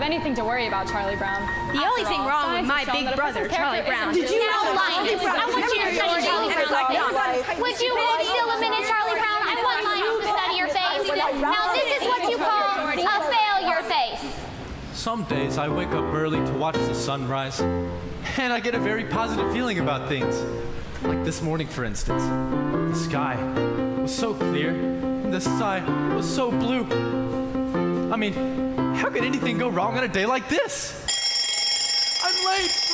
anything to worry about, Charlie Brown. The only thing wrong with my big brother, Charlie Brown. Did you know Linus? I want you to study Charlie Brown. Would you hold still a minute, Charlie Brown? I want Linus to study your face. Now this is what you call a failure face. Some days I wake up early to watch the sunrise, and I get a very positive feeling about things. Like this morning, for instance. The sky was so clear, and the sky was so blue. I mean, how could anything go wrong on a day like this? I'm late!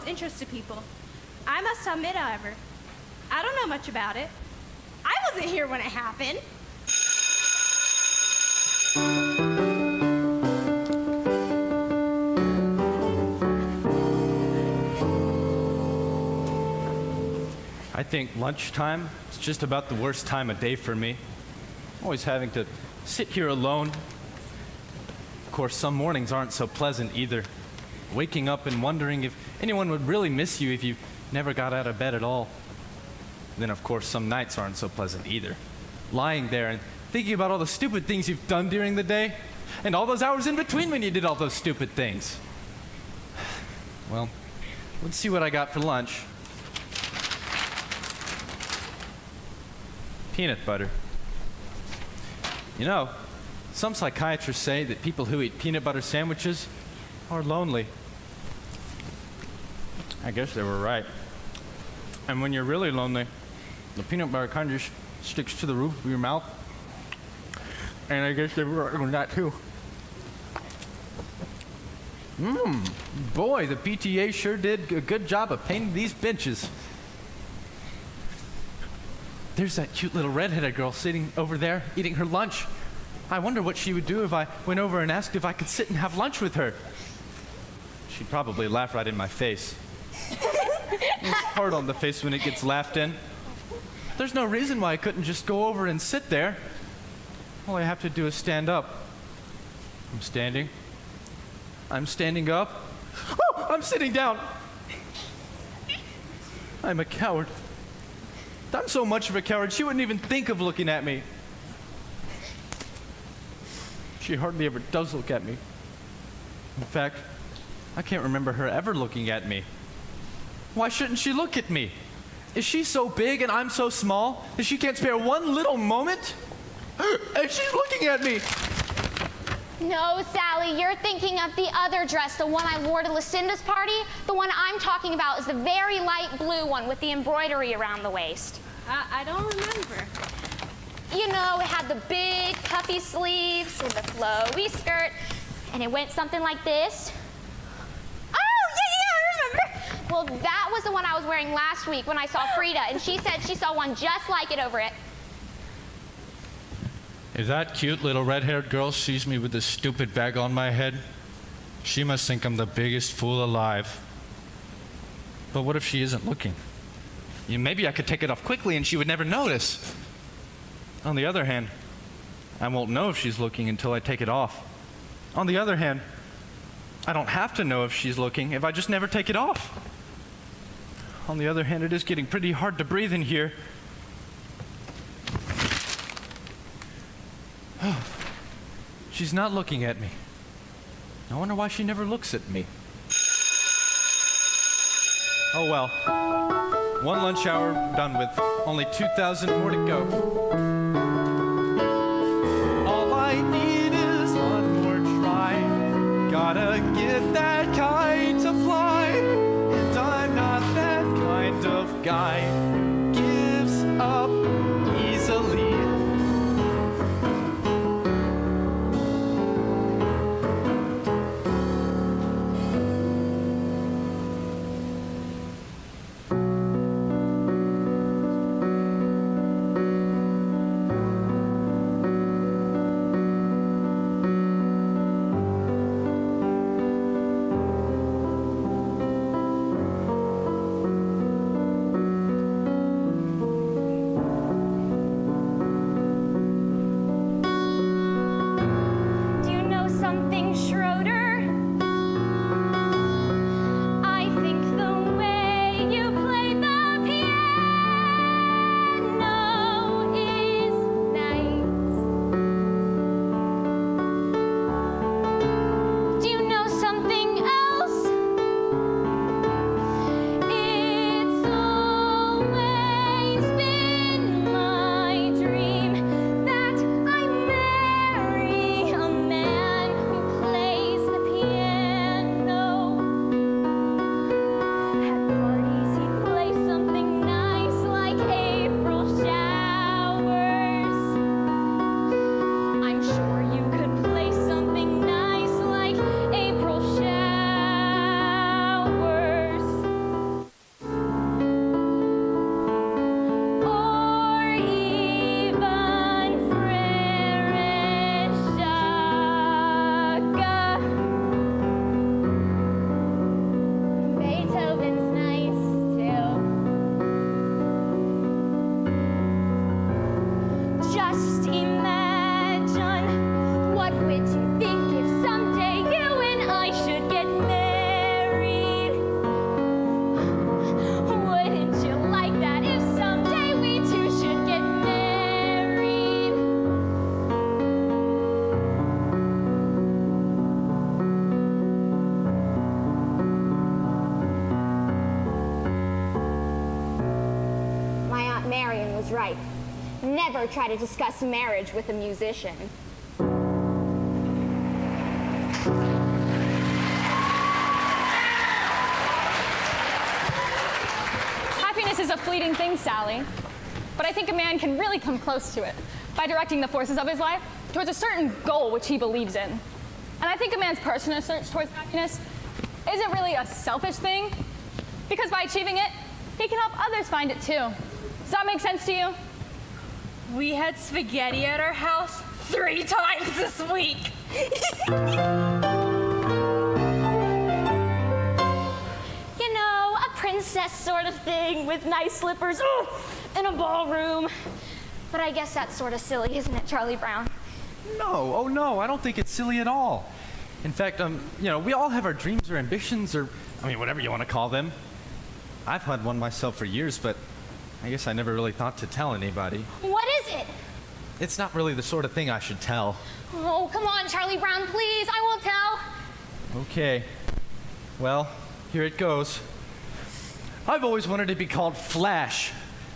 world's interest to people. I must admit, however, I don't know much about it. I wasn't here when it happened. I think lunchtime is just about the worst time of day for me. Always having to sit here alone. Of course, some mornings aren't so pleasant either. Waking up and wondering if anyone would really miss you if you never got out of bed at all. Then, of course, some nights aren't so pleasant either. Lying there and thinking about all the stupid things you've done during the day, and all those hours in between when you did all those stupid things. Well, let's see what I got for lunch. Peanut butter. You know, some psychiatrists say that people who eat peanut butter sandwiches are lonely. I guess they were right. And when you're really lonely, the peanut butter kind of just sticks to the roof of your mouth. And I guess they were right on that too. Boy, the PTA sure did a good job of painting these benches. There's that cute little redheaded girl sitting over there eating her lunch. I wonder what she would do if I went over and asked if I could sit and have lunch with her. She'd probably laugh right in my face. It's hard on the face when it gets laughed in. There's no reason why I couldn't just go over and sit there. All I have to do is stand up. I'm standing. I'm standing up. Oh, I'm sitting down. I'm a coward. I'm so much of a coward, she wouldn't even think of looking at me. She hardly ever does look at me. In fact, I can't remember her ever looking at me. Why shouldn't she look at me? Is she so big and I'm so small that she can't spare one little moment? And she's looking at me. No, Sally, you're thinking of the other dress, the one I wore to Lucinda's party. The one I'm talking about is the very light blue one with the embroidery around the waist. I don't remember. You know, it had the big puffy sleeves and the flowy skirt, and it went something like this. Oh, yeah, I remember. Well, that was the one I was wearing last week when I saw Frida, and she said she saw one just like it over it. If that cute little red-haired girl sees me with this stupid bag on my head, she must think I'm the biggest fool alive. But what if she isn't looking? Maybe I could take it off quickly and she would never notice. On the other hand, I won't know if she's looking until I take it off. On the other hand, I don't have to know if she's looking if I just never take it off. On the other hand, it is getting pretty hard to breathe in here. She's not looking at me. I wonder why she never looks at me. Oh well. One lunch hour done with. Only 2,000 more to go. All I need is one more try. Gotta get that kite to fly. And I'm not that kind of guy. Gives up easily. Just imagine, what would you think if someday you and I should get married? Wouldn't you like that if someday we two should get married? My Aunt Marion was right. Never try to discuss marriage with a musician. Happiness is a fleeting thing, Sally. But I think a man can really come close to it by directing the forces of his life towards a certain goal which he believes in. And I think a man's personal search towards happiness isn't really a selfish thing, because by achieving it, he can help others find it too. Does that make sense to you? We had spaghetti at our house 3 times this week. You know, a princess sort of thing with nice slippers in a ballroom. But I guess that's sort of silly, isn't it, Charlie Brown? No, oh no, I don't think it's silly at all. In fact, we all have our dreams or ambitions or, whatever you want to call them. I've had one myself for years, but I guess I never really thought to tell anybody. What is it? It's not really the sort of thing I should tell. Oh, come on, Charlie Brown, please. I won't tell. Okay. Well, here it goes. I've always wanted to be called Flash.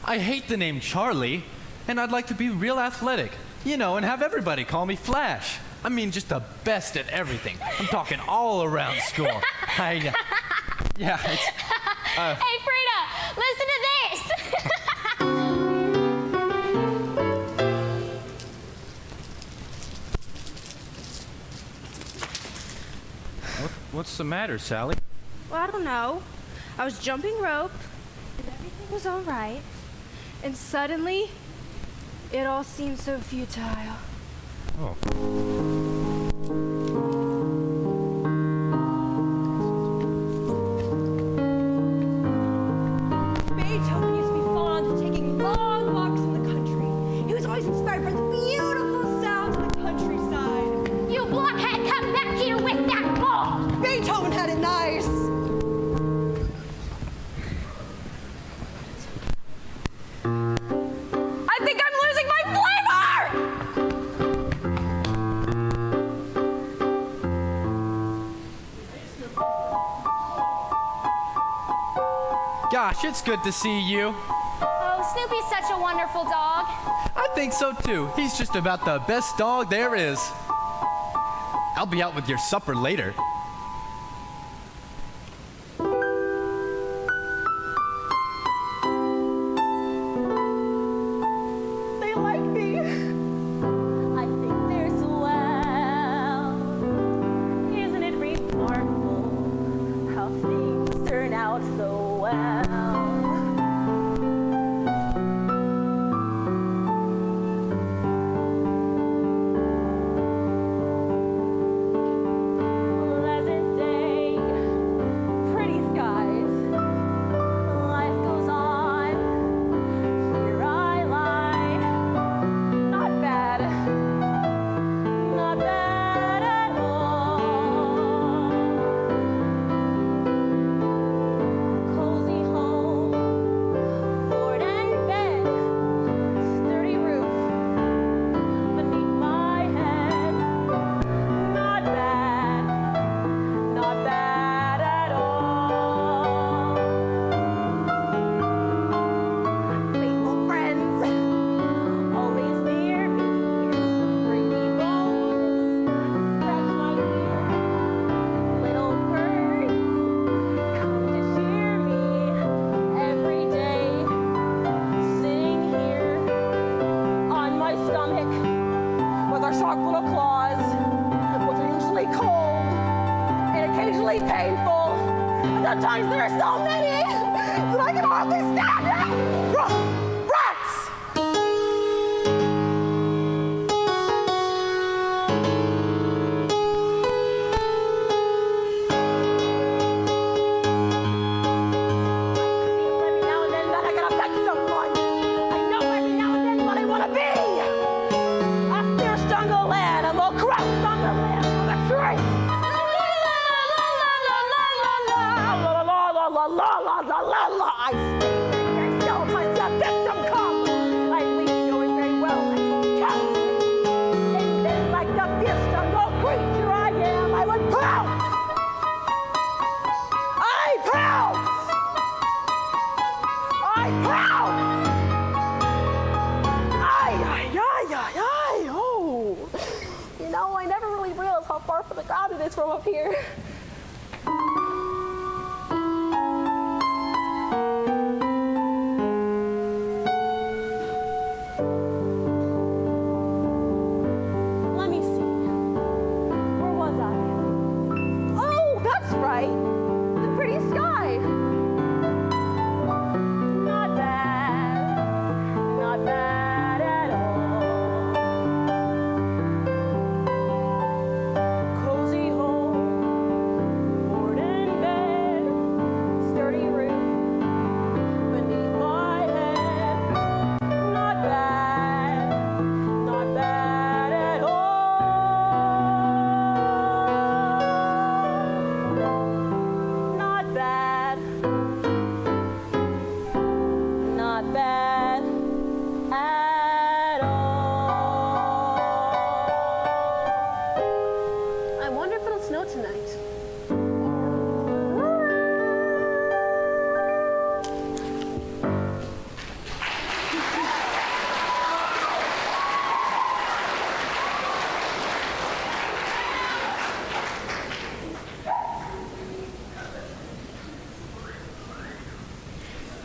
I hate the name Charlie, and I'd like to be real athletic, and have everybody call me Flash. Just the best at everything. I'm talking all around school. Hey, Frida, listen to this. What's the matter, Sally? Well, I don't know. I was jumping rope, and everything was all right. And suddenly, it all seemed so futile. Oh. Beethoven used to be fond of taking long walks in the country. He was always inspired by the beautiful sounds of the countryside. You blockhead, come back here with that ball. Beethoven had it nice. I think I'm losing my flavor! Gosh, it's good to see you. Oh, Snoopy's such a wonderful dog. I think so too. He's just about the best dog there is. I'll be out with your supper later. They like me. I think they're swell. Isn't it remarkable how things turn out so well? Pleasant day, pretty skies. Life goes on. Here I lie. Not bad. Not bad at all. Cozy home, board and bed, sturdy roof beneath my head. Not bad. Not bad at all. Faithful friends, Always near me, pretty bones, scratch my ear. Little birds come to cheer me every day. Sitting here on my stomach with our sharp little claws, which are usually cold and occasionally painful. And sometimes there are so many that I can hardly stand it. Rats! Every now and then that I gotta pet someone. I know every now and then what I wanna be. Oh. You know, I never really realized how far from the ground it is from up here. Let me see. Where was I? Oh, that's right. The pretty sky. Not bad. Not bad at all. Cozy home, board and bed, sturdy roof beneath my head. Not bad at all. Not bad. Not bad at all. I wonder if it'll snow tonight.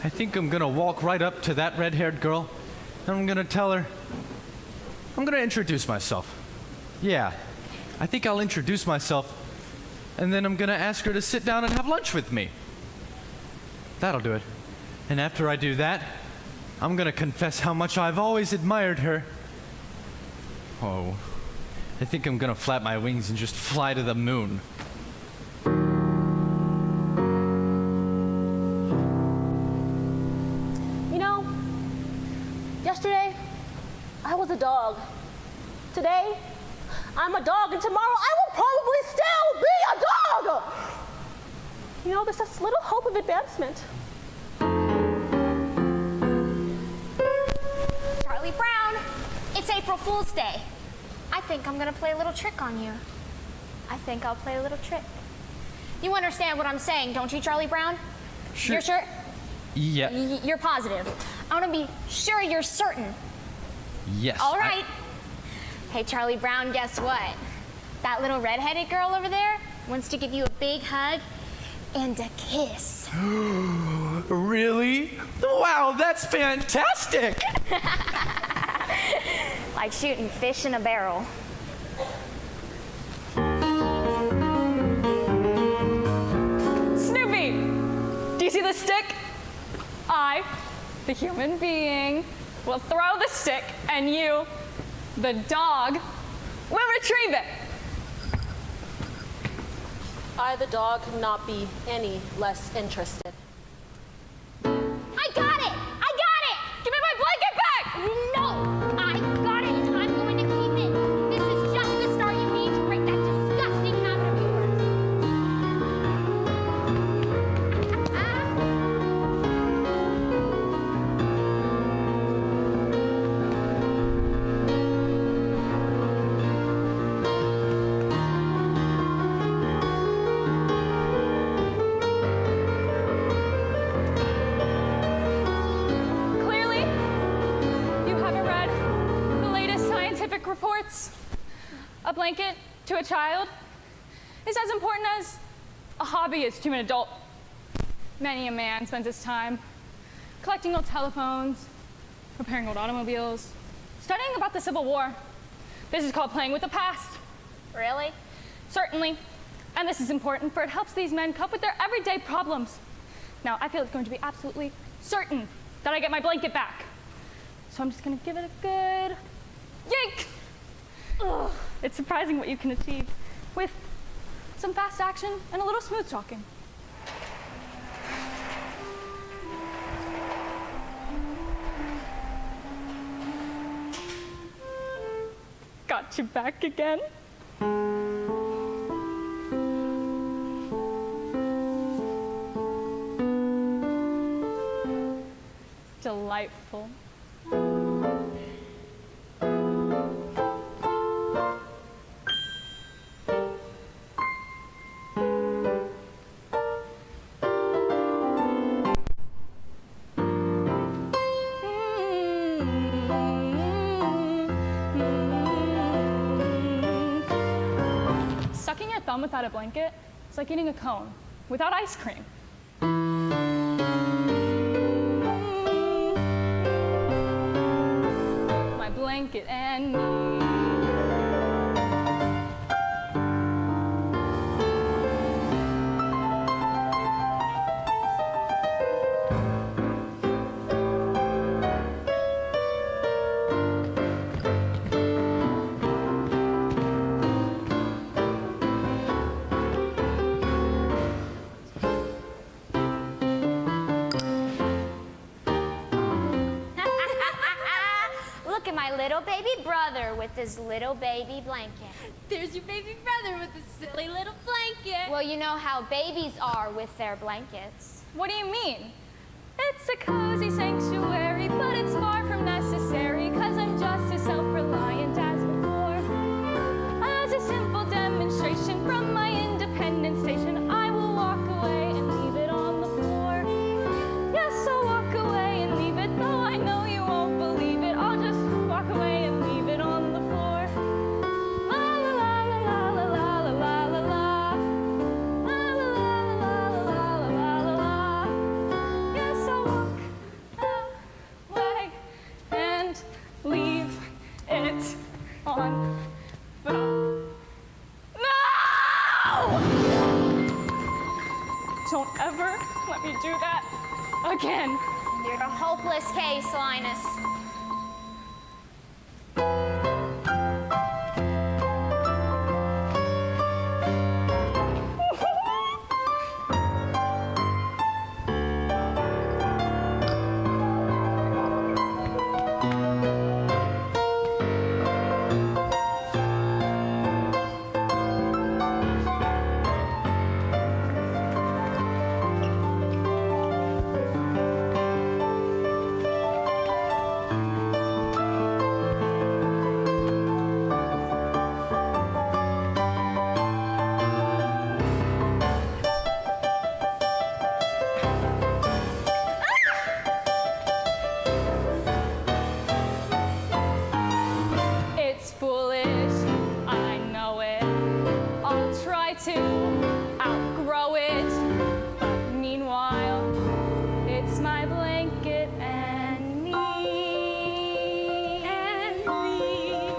I think I'm gonna walk right up to that red-haired girl, and I'm gonna tell her, I'm gonna introduce myself. Yeah, I think I'll introduce myself, and then I'm gonna ask her to sit down and have lunch with me. That'll do it. And after I do that, I'm gonna confess how much I've always admired her. Oh, I think I'm gonna flap my wings and just fly to the moon. You know, yesterday I was a dog. Today I'm a dog, and tomorrow I will probably still be a dog. You know, there's just little hope of advancement. Charlie Brown, it's April Fool's Day. I think I'm gonna play a little trick on you. I think I'll play a little trick. You understand what I'm saying, don't you, Charlie Brown? Sure. You're sure? Yeah. You're positive. I want to be sure you're certain. Yes. All right. Hey, Charlie Brown, guess what? That little redheaded girl over there wants to give you a big hug and a kiss. Really? Wow, that's fantastic! Like shooting fish in a barrel. Snoopy, do you see the stick? I, the human being, will throw the stick, and you, the dog, will retrieve it. I, the dog, could not be any less interested. I got it! I got it! Give me my blanket back! No! I got it! I'm going to keep it! This is just the start you need to break that disgusting habit of yours. Clearly, you haven't read the latest scientific reports. A blanket to a child is as important as a hobby is to an adult. Many a man spends his time collecting old telephones, repairing old automobiles, studying about the Civil War. This is called playing with the past. Really? Certainly. And this is important, for it helps these men cope with their everyday problems. Now, I feel it's going to be absolutely certain that I get my blanket back. So I'm just going to give it a good yank. Ugh. It's surprising what you can achieve with some fast action and a little smooth talking. Got you back again. Delightful. thumb without a blanket is like eating a cone without ice cream. My blanket and me. Look at my little baby brother with his little baby blanket. There's your baby brother with the silly little blanket. Well, you know how babies are with their blankets. What do you mean? It's a cozy sanctuary, but it's far from necessary, 'cause I'm just as self-reliant as before. As a simple demonstration from my independent station, I will walk away and leave it on the floor. Yes, I'll walk away and leave it, though I know you won't believe it. I'll just walk away and leave it on the floor. La la la la la la la la la la. La la la la la la la la la. Yes, I'll walk away and leave it on the No! Don't ever let me do that again. You're a hopeless case, Linus. It's foolish, I know it. I'll try to outgrow it. But meanwhile, it's my blanket and me. And me.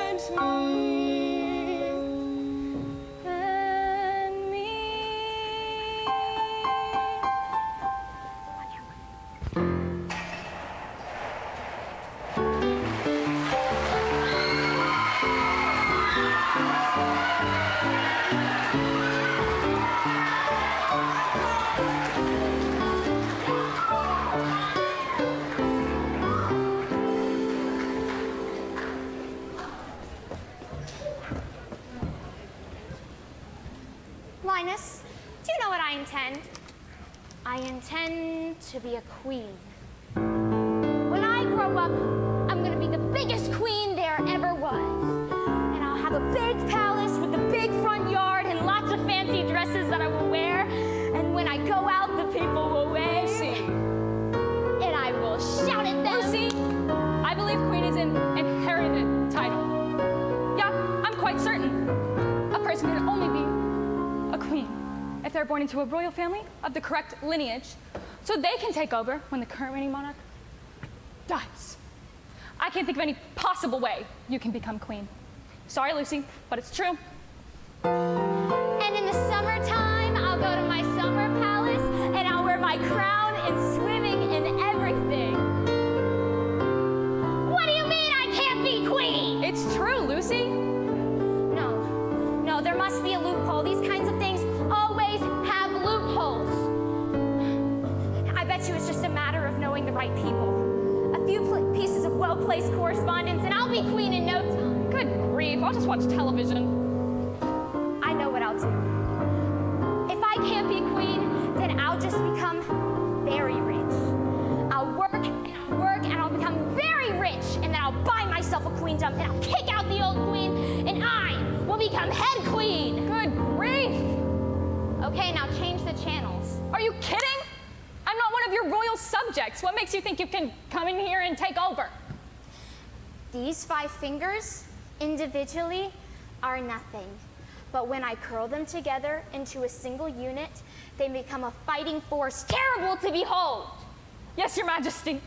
And And me. And me. Linus, do you know what I intend? I intend to be a queen. When I grow up, I'm gonna be the biggest queen there ever was. And I'll have a big palace with a big front yard and lots of fancy dresses that I will wear. And when I go out, the people will wave. Lucy, And I will shout at them. Lucy, I believe queen is an inherited title. Yeah, I'm quite certain a person can only be a queen if they're born into a royal family of the correct lineage, so they can take over when the current reigning monarch dies. I can't think of any possible way you can become queen. Sorry, Lucy, but it's true. And in the summertime, I'll go to my summer palace and I'll wear my crown and swimming and everything. What do you mean I can't be queen? It's true, Lucy. No, there must be a loophole. These kinds of things always have loopholes. I bet you it's just a matter of knowing the right people. A few pieces of well-placed correspondence and I'll be queen in no time. Good grief, I'll just watch television. I know what I'll do. If I can't be queen, then I'll just become very rich. I'll work and I'll become very rich, and then I'll buy myself a queendom and I'll kick out the old queen and I will become head queen. Good grief! Okay, now change the channels. Are you kidding? I'm not one of your royal subjects. What makes you think you can come in here and take over? These 5 fingers, individually are nothing. But when I curl them together into a single unit, they become a fighting force terrible to behold. Yes, Your Majesty.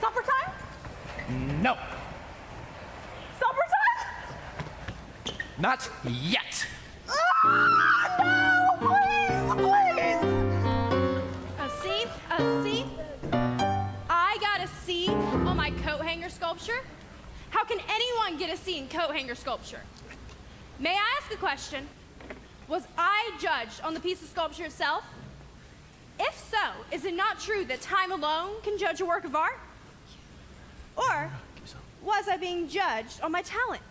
Supper time? No, Supper time? not yet. No, please! A C? I got a C on my coat hanger sculpture? How can anyone get a C in coat hanger sculpture? May I ask a question? Was I judged on the piece of sculpture itself? If so, is it not true that time alone can judge a work of art? Or was I being judged on my talent?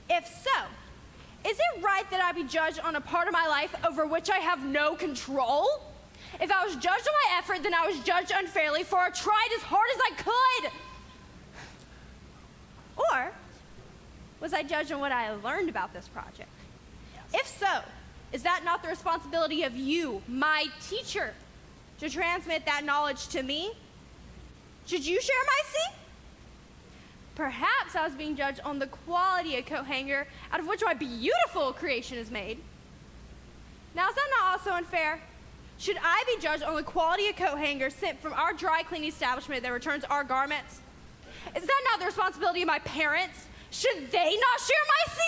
If so, is it right that I be judged on a part of my life over which I have no control? If I was judged on my effort, then I was judged unfairly, for I tried as hard as I could. Or was I judged on what I learned about this project? If so, is that not the responsibility of you, my teacher, to transmit that knowledge to me? Should you share my C? Perhaps I was being judged on the quality of coat hanger out of which my beautiful creation is made. Now, is that not also unfair? Should I be judged on the quality of coat hanger sent from our dry cleaning establishment that returns our garments? Is that not the responsibility of my parents? Should they not share my C?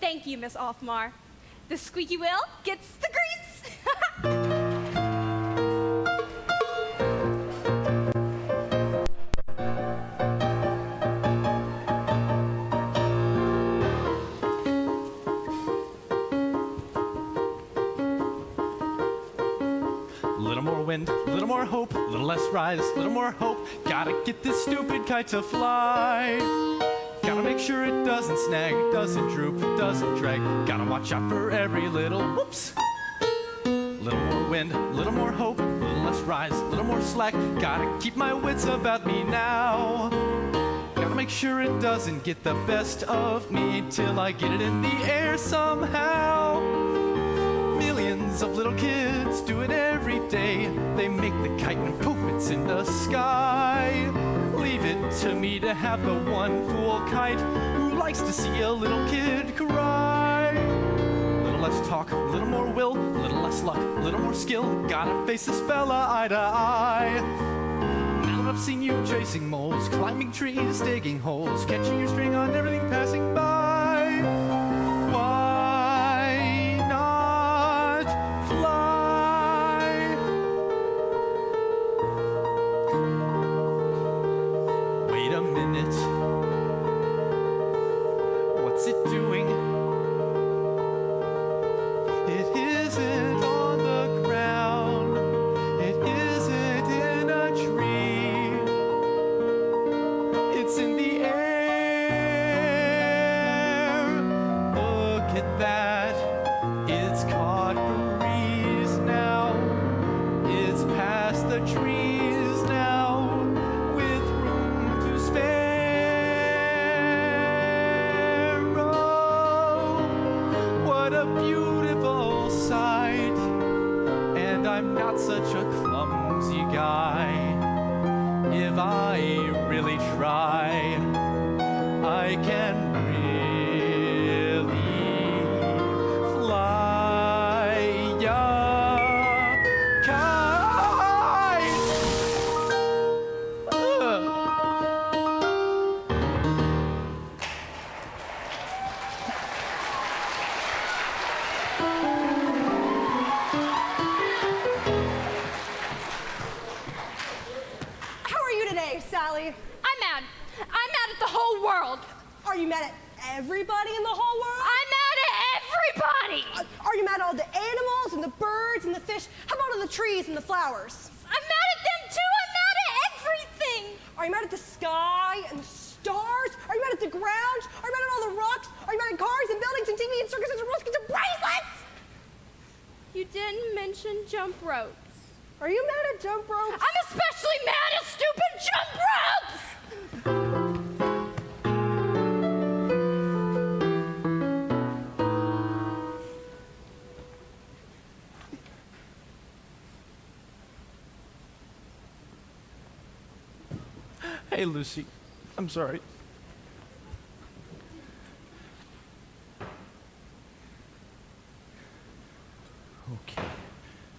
Thank you, Miss Offmar. The squeaky wheel gets the grease. Little more wind, little more hope, little less rise, little more hope. Gotta get this stupid kite to fly. Gotta make sure it doesn't snag, doesn't droop, doesn't drag. Gotta watch out for every little whoops. Little more wind, little more hope, little less rise, little more slack. Gotta keep my wits about me now. Gotta make sure it doesn't get the best of me till I get it in the air somehow. Millions of little kids do it every day. They make the kite and poof, it's in the sky. Leave it to me to have the one fool kite who likes to see a little kid cry. Little less talk, little more will, little less luck, little more skill. Gotta face this fella eye to eye. Now that I've seen you chasing moles, climbing trees, digging holes, catching your string on everything passing by. Why not fly? Wait a minute. What's it doing? It isn't on the ground. It isn't in a tree. It's in the air. Look at that. It's caught the breeze now. It's past the trees now, with room to spare. Oh, what a beautiful sight. And I'm not such a clumsy guy. If I really try, I can really fly a kite. How are you today, Sally? I'm mad. I'm mad at the whole world. Are you mad at everybody in the whole world? I'm mad at everybody. Are you mad at all the animals and the birds and the fish? How about all the trees and the flowers? I'm mad at them too. I'm mad at everything. Are you mad at the sky and the stars? Are you mad at the ground? Are you mad at all the rocks? Are you mad at cars and buildings and than jump ropes. Are you mad at jump ropes? I'm especially mad at stupid jump ropes! Hey, Lucy. I'm sorry. Okay.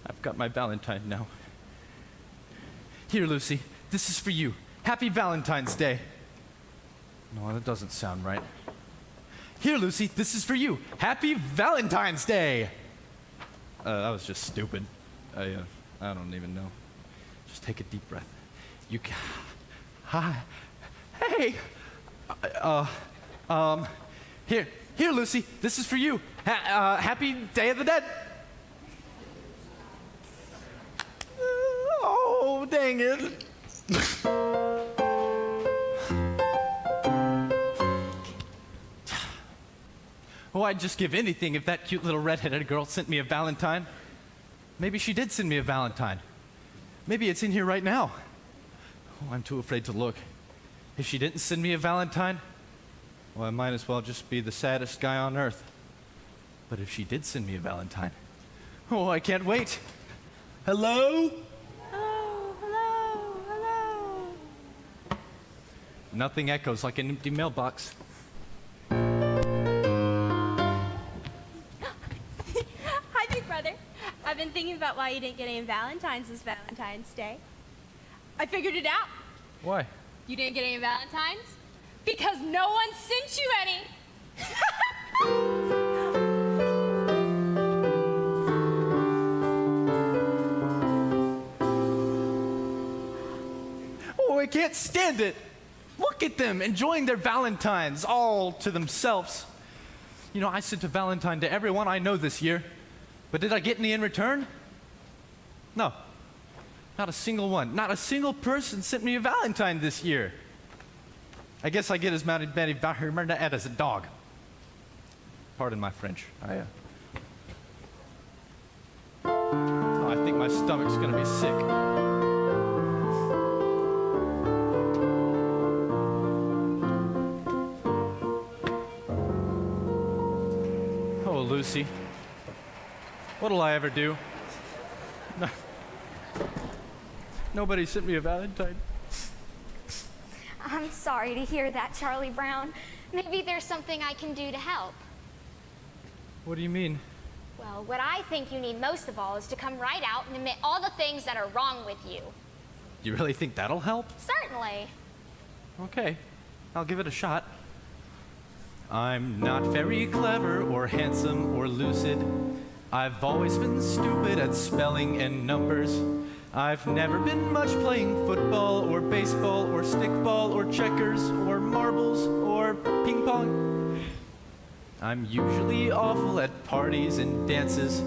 I've got my Valentine now. Here, Lucy. This is for you. Happy Valentine's Day. No, that doesn't sound right. Here, Lucy. This is for you. Happy Valentine's Day. That was just stupid. I don't even know. Just take a deep breath. You can... Hi. Hey. Here, Lucy. This is for you. Happy Day of the Dead. Oh, dang it. Oh, I'd just give anything if that cute little redheaded girl sent me a Valentine. Maybe she did send me a Valentine. Maybe it's in here right now. Oh, I'm too afraid to look. If she didn't send me a Valentine, well, I might as well just be the saddest guy on earth. But if she did send me a Valentine, oh, I can't wait. Hello? Hello. Nothing echoes like an empty mailbox. Hi, big brother. I've been thinking about why you didn't get any Valentines this Valentine's Day. I figured it out. Why? You didn't get any Valentines? Because no one sent you any. Oh, I can't stand it. Look at them enjoying their Valentines all to themselves. You know, I sent a Valentine to everyone I know this year, but did I get any in return? No. Not a single one. Not a single person sent me a Valentine this year. I guess I get as mad as a dog. Pardon my French. Oh, I think my stomach's gonna be sick. Oh, Lucy. What'll I ever do? Nobody sent me a Valentine. I'm sorry to hear that, Charlie Brown. Maybe there's something I can do to help. What do you mean? Well, what I think you need most of all is to come right out and admit all the things that are wrong with you. You really think that'll help? Certainly. Okay, I'll give it a shot. I'm not very clever or handsome or lucid. I've always been stupid at spelling and numbers. I've never been much playing football or baseball or stickball or checkers or marbles or ping pong. I'm usually awful at parties and dances.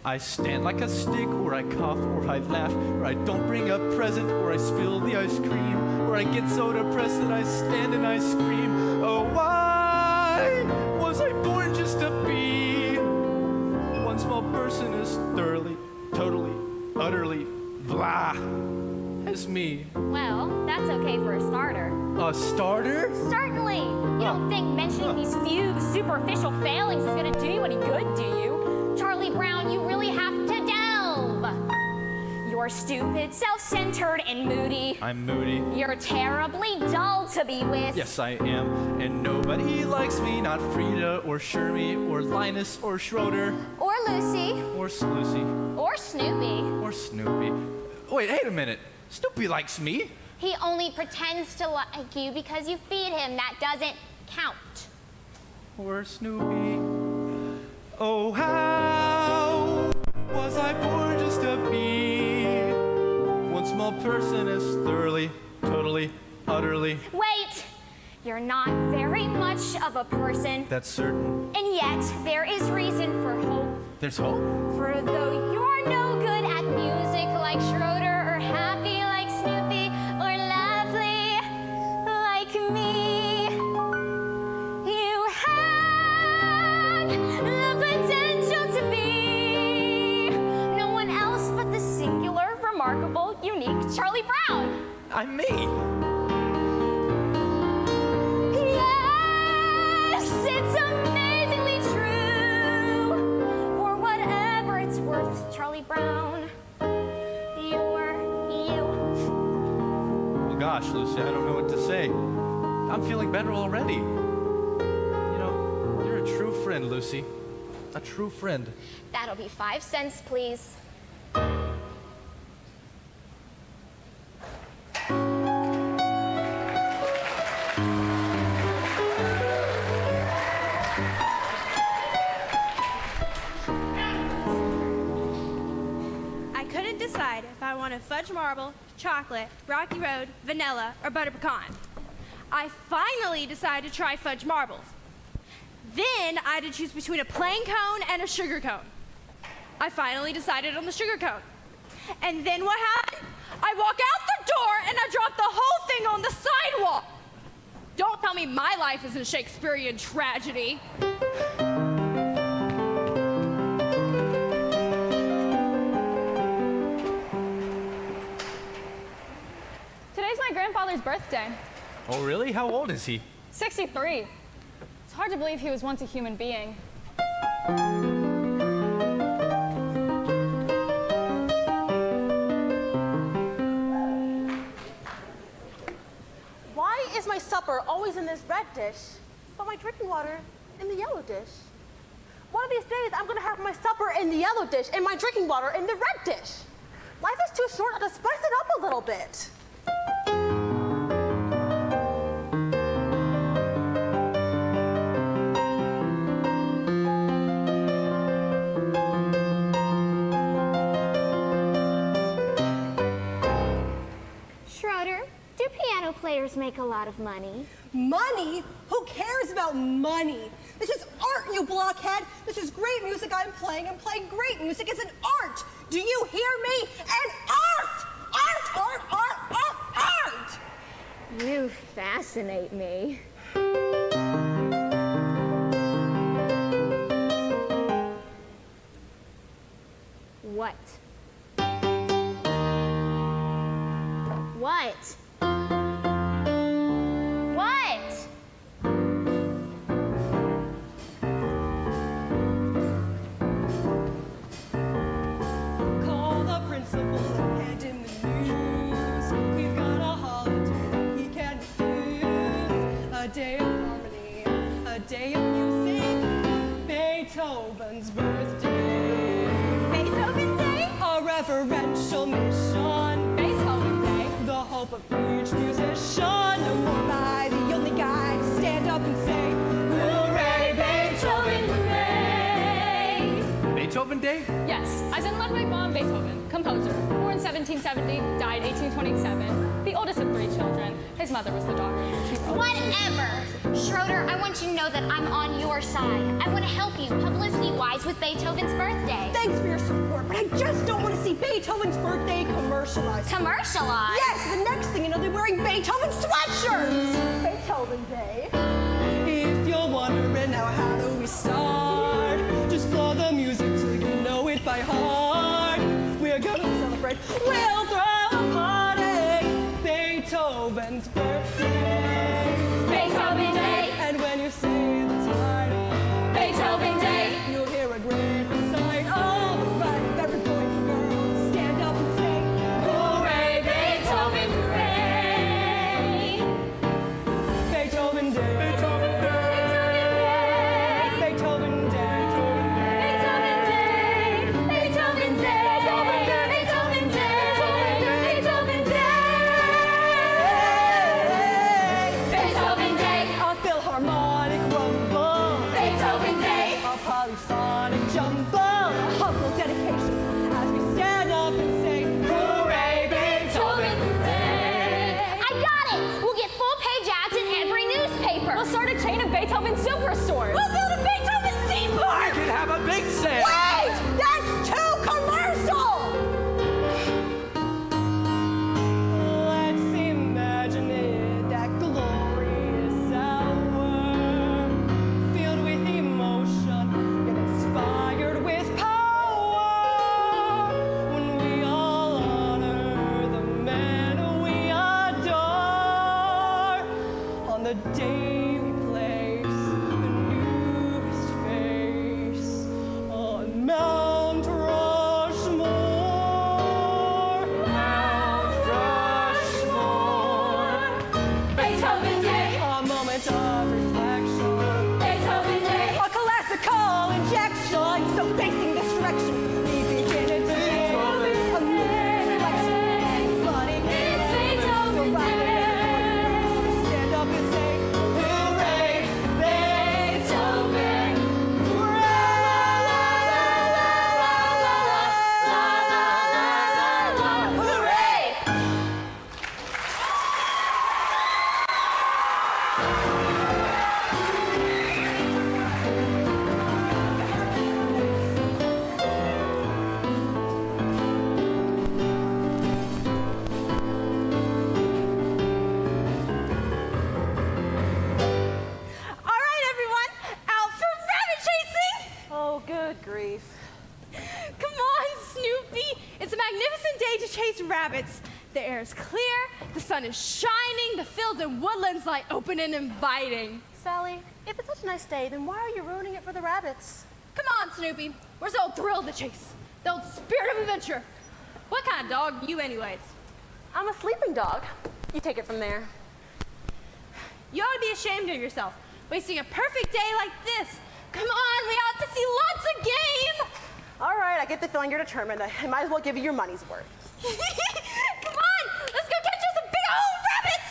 I stand like a stick, or I cough, or I laugh, or I don't bring a present, or I spill the ice cream, or I get so depressed that I stand and I scream. Oh, why was I born just to be one small person is thoroughly, totally, utterly blah as me? Well, that's okay for a starter. A starter? Certainly. You don't think mentioning these few superficial failings is going to do you any good, do you? Charlie Brown, you really have to delve. You're stupid, self-centered, and moody. I'm moody. You're terribly dull to be with. Yes, I am. And nobody likes me, not Frida or Shermie or Linus or Schroeder Or Lucy. or Lucy Or Snoopy. or Snoopy. Wait a minute. Snoopy likes me. He only pretends to like you because you feed him. That doesn't count. Or Snoopy. Oh, how was I born just to be one small person is thoroughly, totally, utterly. Wait! You're not very much of a person. That's certain. And yet, there is reason for hope. There's hope. For though you're no good at music like Schroeder, or happy like Snoopy, or lovely like me, you have the potential to be. No one else I'm me. Yes, it's amazingly true. For whatever it's worth, Charlie Brown, you're you. Well, gosh, Lucy, I don't know what to say. I'm feeling better already. You know, you're a true friend, Lucy. A true friend. That'll be 5 cents, please. I couldn't decide if I wanted fudge marble, chocolate, rocky road, vanilla, or butter pecan. I finally decided to try fudge marbles. Then I had to choose between a plain cone and a sugar cone. I finally decided on the sugar cone. And then what happened? I walk out the door and I drop the whole thing on the sidewalk. Don't tell me my life isn't a Shakespearean tragedy. Today's my grandfather's birthday. Oh, really? How old is he? 63. It's hard to believe he was once a human being. Why is my supper always in this red dish, but my drinking water in the yellow dish? One of these days, I'm gonna have my supper in the yellow dish and my drinking water in the red dish. Life is too short to spice it up a little bit. Schroeder, do piano players make a lot of money? Money? Who cares about money? This is art, you blockhead. This is great music I'm playing, and playing great music is an art. Do you hear me? An art! Art, art, art, art, art! You fascinate me. What? What? What? Call the principal and hand him the news. We've got a holiday he can't refuse. A day of harmony, a day of music. Beethoven's birthday. Beethoven Day? A reverential mission. Beethoven Day. The hope of each musician. No more by the only guy to stand up and say, hooray, Beethoven, hooray! Beethoven Day? Yes, as in Ludwig von Beethoven, composer, born 1770, died 1827, the oldest of 3 children. His mother was the daughter of the chief oak. Whatever. Schroeder, I want you to know that I'm on your side. I want to help you publicity-wise with Beethoven's birthday. Thanks for your support, but I just don't want to see Beethoven's birthday commercialized. Commercialized? Yes, the next thing you know, they're wearing Beethoven sweatshirts. Beethoven Day. If you're wondering now, how do we start? Just blow the music till you know it by heart. We're gonna celebrate. We'll throw a party. Beethoven's birthday. Beethoven Day. And when you say the title, Beethoven Day. you'll hear a great recital. All the right, every boy and girl, stand up and sing. Hooray, Beethoven, hooray. Beethoven Day. Beethoven Day. Beethoven Day. Beethoven Day. Beethoven Day. Beethoven Day. Beethoven Day. the day we place the newest face on Mount Rushmore. Mount Rushmore. Beethoven Day. A moment of reflection. Beethoven Day. A classical injection. So facing this direction, we begin a day. A music reflection. Funny It's Beethoven Day. Stand up and say, hooray, Beethoven. Hooray! All right, everyone, out for rabbit chasing! Oh, good grief. Come on, Snoopy. It's a magnificent day to chase rabbits. The air is clear, the sun is shining, the fields and woodlands lie open and inviting. Sally, if it's such a nice day, then why are you ruining it for the rabbits? Come on, Snoopy. We're so thrilled to chase. The old spirit of adventure. What kind of dog are you anyways? I'm a sleeping dog. You take it from there. You ought to be ashamed of yourself, wasting a perfect day like this. Come on, we ought to see lots of game. All right, I get the feeling you're determined. I might as well give you your money's worth. Come on, let's go catch us a big old rabbit.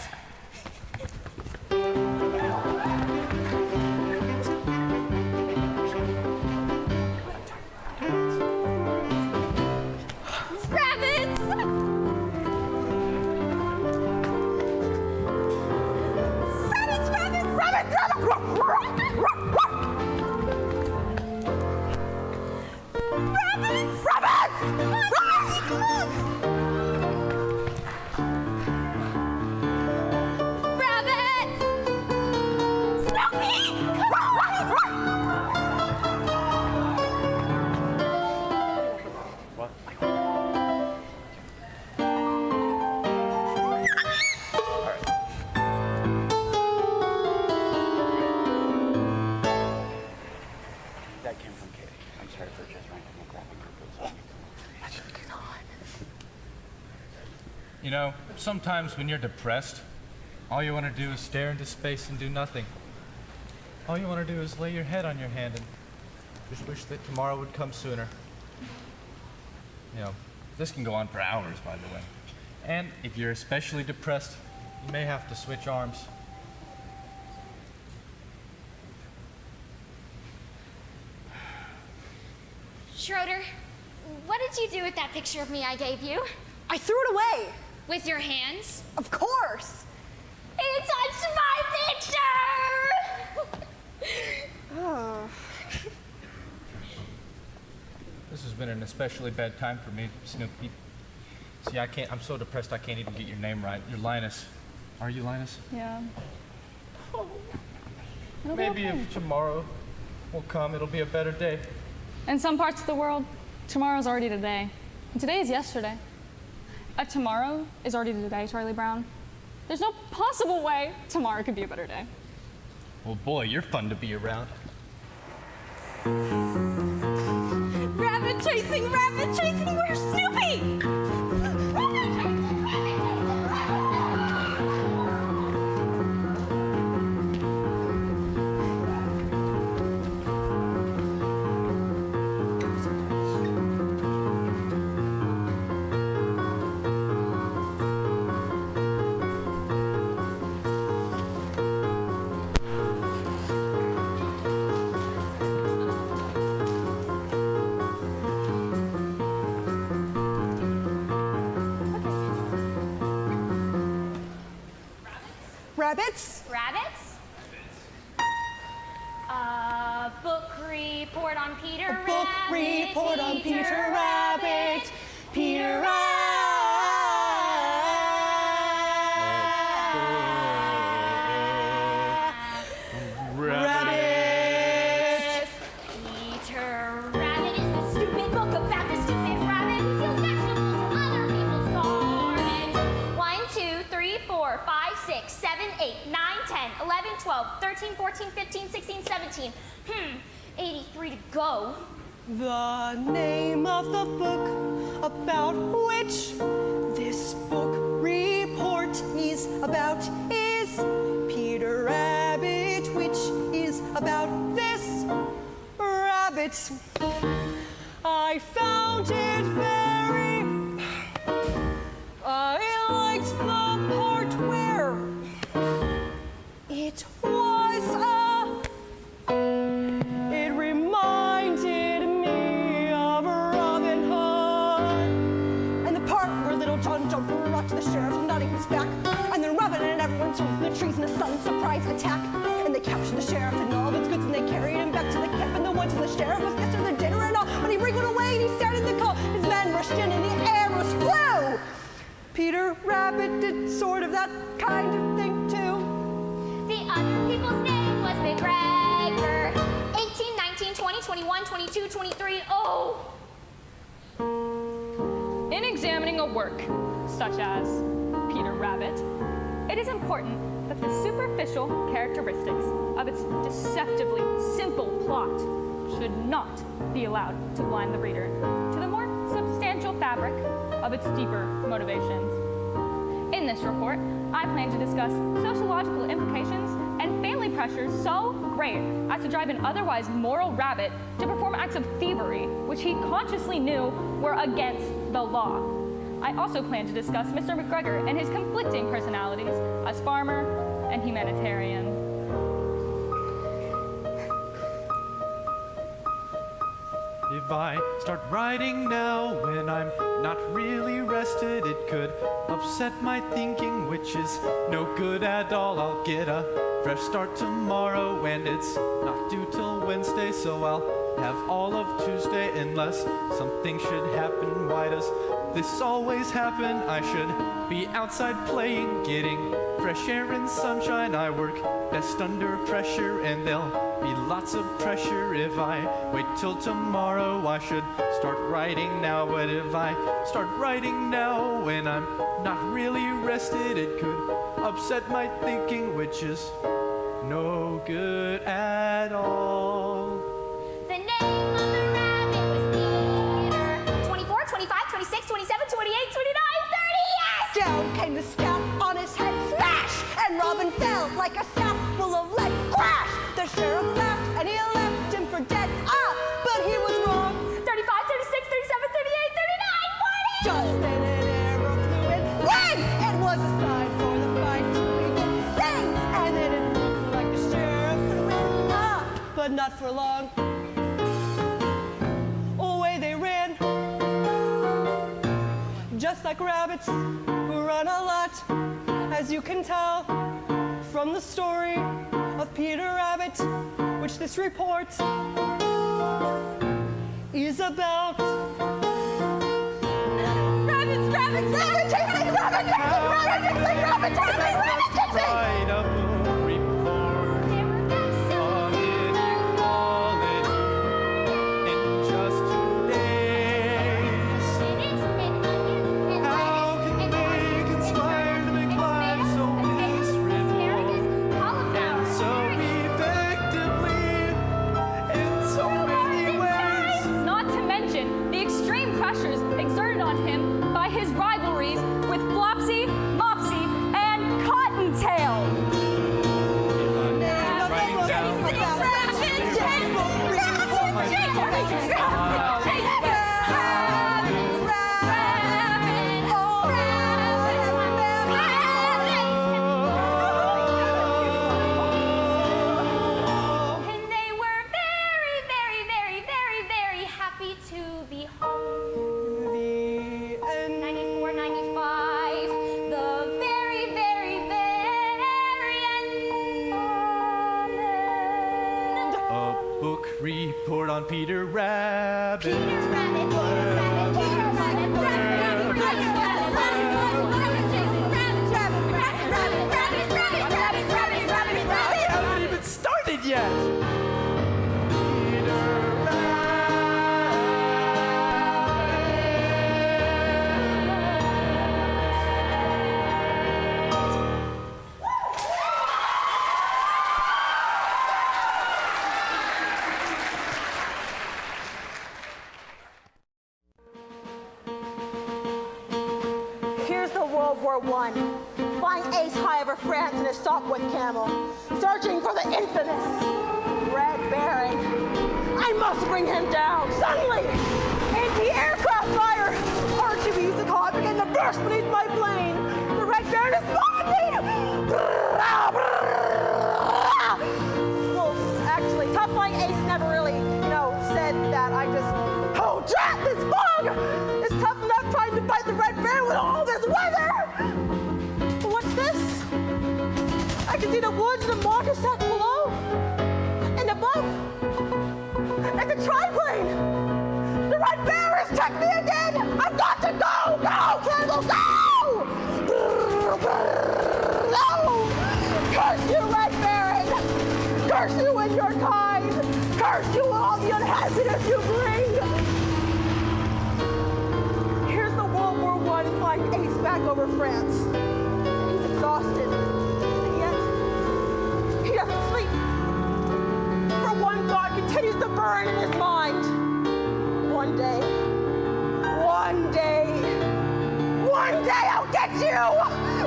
Rabbits! Rabbits, rabbits! Rabbits, rabbits! Rabbits! Rabbits! Snoopy! That came from Katie. I'm sorry for just ranting and grabbing her boobs. You know, sometimes when you're depressed, all you want to do is stare into space and do nothing. All you want to do is lay your head on your hand and just wish that tomorrow would come sooner. You know, this can go on for hours, by the way. And if you're especially depressed, you may have to switch arms. Schroeder, what did you do with that picture of me I gave you? I threw it away. With your hands? Of course. He touched my picture! Oh. This has been an especially bad time for me, Snoopy. See, I'm so depressed I can't even get your name right. You're Linus. Are you Linus? Yeah. It'll be Maybe okay. if tomorrow will come, it'll be a better day. In some parts of the world, tomorrow's already today. And today is yesterday. Tomorrow is already today, Charlie Brown. There's no possible way tomorrow could be a better day. Well, boy, you're fun to be around. Rabbit chasing, where's Snoopy? Rabbits? Rabbits? Book report on Peter Book Rabbit. report on Peter Rabbit. Peter Rabbit. Peter Rabbit is the stupid book about the stupid rabbit who steals vegetables from other people's gardens. 1, 2, 3, 4. 4, 5, 6, 7, 8, 9, 10, 11, 12, 13, 14, 15, 16, 17. 83 to go. The name of the book about which this book report is about is Peter Rabbit, which is about this rabbit. I found it very... I liked the part where it was it reminded me of Robin Hood. And the part where Little John jumped from rock to the sheriff, nodding his back. And then Robin and everyone jumped from the trees in a sudden surprise attack. And they captured the sheriff and all of his goods, and they carried him back to the camp in the woods. And the sheriff was missing the dinner and all, but he wriggled away and he started the call. His men rushed in and the arrows flew. Peter Rabbit did sort of that kind of thing too. The other people's name was McGregor. 18, 19, 20, 21, 22, 23. Oh! In examining a work, such as Peter Rabbit, it is important that the superficial characteristics of its deceptively simple plot should not be allowed to blind the reader to the more substantial fabric of its deeper motivations. In this report, I plan to discuss sociological implications and family pressures so great as to drive an otherwise moral rabbit to perform acts of thievery which he consciously knew were against the law. I also plan to discuss Mr. McGregor and his conflicting personalities as farmer and humanitarian. If I start writing now when I'm not really rested, it could upset my thinking, which is no good at all. I'll get a fresh start tomorrow, and it's not due till Wednesday, so I'll have all of Tuesday unless something should happen. Why does this always happen? I should be outside playing, getting fresh air and sunshine. I work best under pressure, and there'll be lots of pressure if I wait till tomorrow. I should start writing now, but if I start writing now when I'm not really rested, it could upset my thinking, which is no good at all. The name of the rabbit was Peter. 24, 25, 26, 27, 28, 29, 30, yes! Down came the staff on his head, smash! And Robin fell like a sack full of lead, crash! The sheriff laughed and he left him for dead. But he was wrong. 35, 36, 37, 38, 39, 40! Just then an arrow flew in, ring! It was a sign for the fight to begin. Sing! And then it looked like the sheriff could win. But not for long. Away they ran. Just like rabbits who run a lot, as you can tell from the story of Peter Rabbit, which this report is about. Rabbits, rabbits, rabbits, rabbits, rabbits, rabbits, rabbits, rabbits, Write a book report on inequality in just 2 days. How can they conspire to make life so miserable and so effectively in so many ways? Not to mention the extreme pressures exerted on him by his rivalries with Flopsy, Mopsy, and Cottontail. And they were very, very, very, very, very happy to be home. The end. 94, 95, the very, very, very end. A book report on Peter Rabbit. Peter Rabbit, Peter Rabbit, Peter Rabbit, Rabbit, Rabbit, Rabbit, Rabbit, Rabbit, Rabbit, Rabbit, Rabbit, Rabbit, Rabbit, Rabbit, Rabbit, Rabbit. I haven't even started yet. over France in a Sopwith camel, searching for the infamous Red Baron. I must bring him down. Suddenly, anti-aircraft fire! Archie music hall began to burst beneath my plane. The Red Baron is following me! Well, actually, Tough Flying Ace never really, said that. I just, oh, drat, this fog is tough enough trying to fight the Red Baron with all this weather! What's this? I can see the woods and the market set below. And above, it's a triplane! The Red Bear has checked me again! I've got to go! Go, Candle, go! No! Curse you, Red Baron! Curse you and your kind! Curse you and all the unhappiness you bring! Here's the World War I flying ace back over France. He's exhausted, and yet he doesn't sleep. For one thought continues to burn in his mind. One day, I'll get you,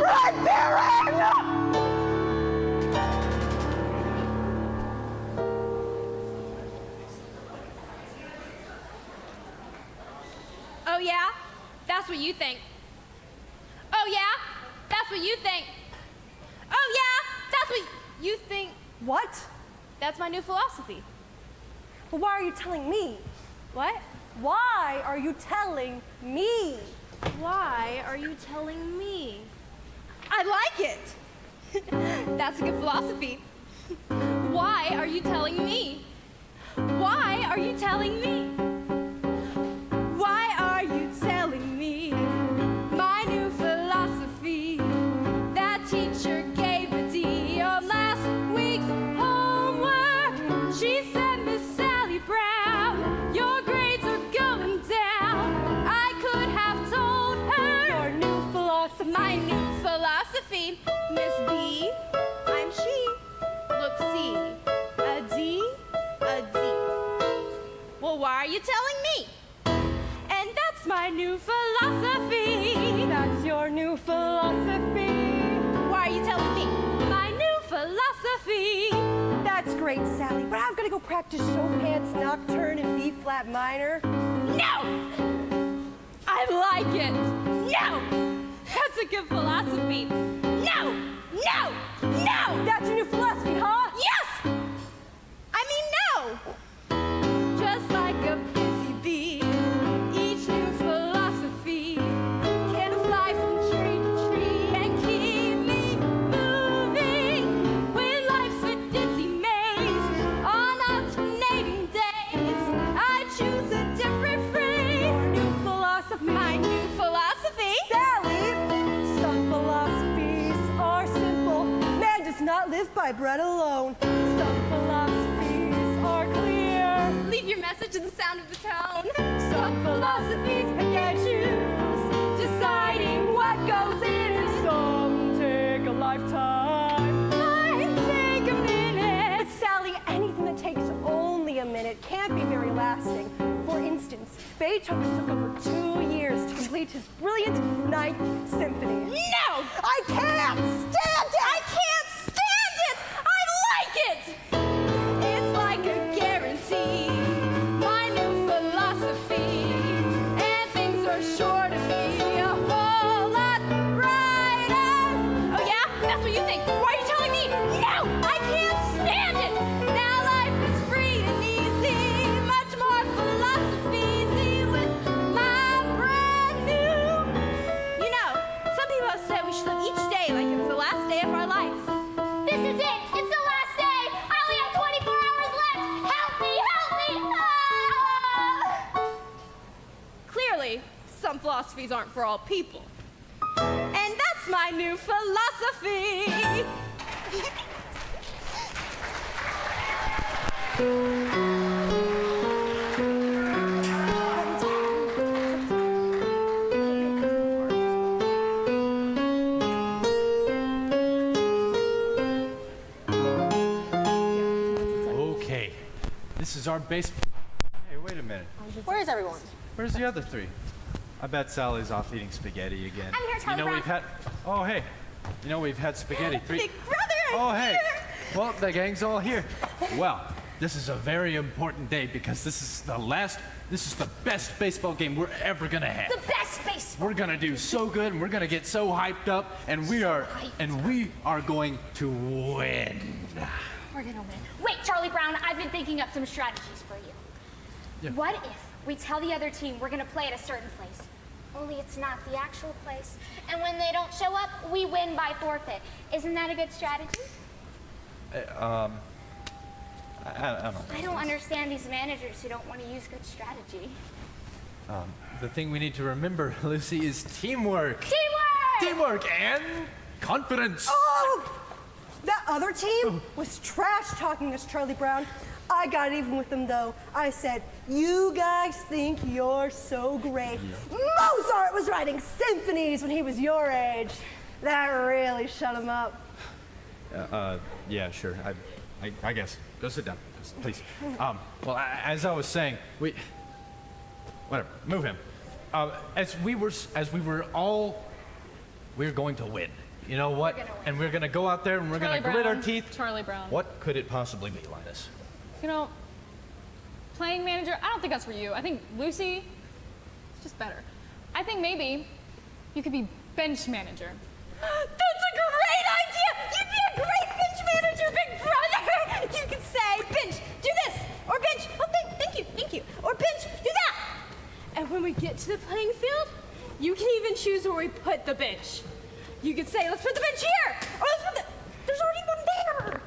Red Baron! Oh yeah? That's what you think. Oh yeah? That's what you think. Oh yeah? That's what you think. What? That's my new philosophy. Well, why are you telling me? What? Why are you telling me? Why are you telling me? I like it. That's a good philosophy. Why are you telling me? Why are you telling me? Why are you telling me my new philosophy? That teacher gave a D on last week's homework. She said, Miss Sally Brown, your grades are going down. I could have told her your new philosophy. My new philosophy, Miss B, I'm she. Look, C, a D, a D. Well, why are you telling me? And that's my new philosophy. That's your new philosophy. Why are you telling me? My new philosophy. That's great, Sally, but I've got to go practice Chopin's Nocturne in B flat minor. No! I like it. No! That's a good philosophy. No! No! No! That's your new philosophy, huh? Yes! I mean, no! Just like a busy bee, each new philosophy can fly from tree to tree and keep me moving. When life's a dizzy maze on alternating days, I choose a different phrase. New philosophy, my new philosophy. Sally, some philosophies are simple. Man does not live by bread alone. Some philosophies are clear. Leave your message in the sound of the tone. Some philosophies I can choose, deciding what goes in, and Some take a lifetime. mine take a minute. But Sally, anything that takes only a minute can't be very lasting. For instance, Beethoven took over 2 years to complete his brilliant Ninth Symphony. No! I can't stand it! I can't stand it! I like it! It's like a guarantee. My new philosophy. And things are sure to be a whole lot brighter. Oh yeah? That's what you think. Why are you telling me? No! I can't stand it! Now life is free and easy. Much more philosophy with my brand new. You know, some people have said we should live each day like it's the last day of our life. This is it. It's the last day. I only have 24 hours left. Help me, help me. Ah! Clearly, some philosophies aren't for all people. And that's my new philosophy. Okay, this is our base. Hey, wait a minute. Where is everyone? Where's the other three? I bet Sally's off eating spaghetti again. I'm here, Charlie You know Brown. we've had. Oh, hey. You know, we've had spaghetti three. Big brother, Oh, I'm hey. here. Well, the gang's all here. Well, this is a very important day because this is the best baseball game we're ever gonna have. The best baseball. We're gonna do so good and we're gonna get so hyped up and we are going to win. We're gonna win. Wait, Charlie Brown, I've been thinking up some strategies for you. Yeah. What if we tell the other team we're gonna play at a certain place, only it's not the actual place, and when they don't show up, we win by forfeit. Isn't that a good strategy? I don't know. I don't understand these managers who don't want to use good strategy. The thing we need to remember, Lucy, is teamwork. Teamwork! Teamwork and confidence. Oh! That other team was trash talking us, Charlie Brown. I got even with them though. I said, you guys think you're so great. Mozart was writing symphonies when he was your age. That really shut him up. Yeah, sure. I guess. Go sit down, please. Well, as I was saying, whatever, move him. We're going to win. You know what? And we're gonna go out there and we're Charlie gonna grit our Brown, teeth. Charlie Brown. What could it possibly be, Linus? You know, playing manager, I don't think that's for you. I think Lucy, it's just better. I think maybe you could be bench manager. That's a great idea! You'd be a great bench manager, big brother! You could say, bench, do this! Or bench, oh, thank you. Or bench, do that! And when we get to the playing field, you can even choose where we put the bench. You could say, let's put the bench here! Or let's put the... There's already one there!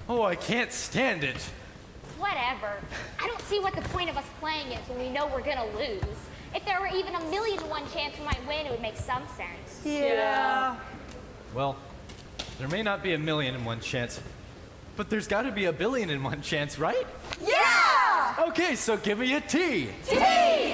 Oh, I can't stand it. Whatever. I don't see what the point of us playing is when we know we're gonna lose. If there were even 1,000,000 to 1 chance we might win, it would make some sense. Yeah. Well, there may not be 1,000,001 chance, but there's got to be 1,000,000,001 chance, right? Yeah! Okay, so give me a T. T!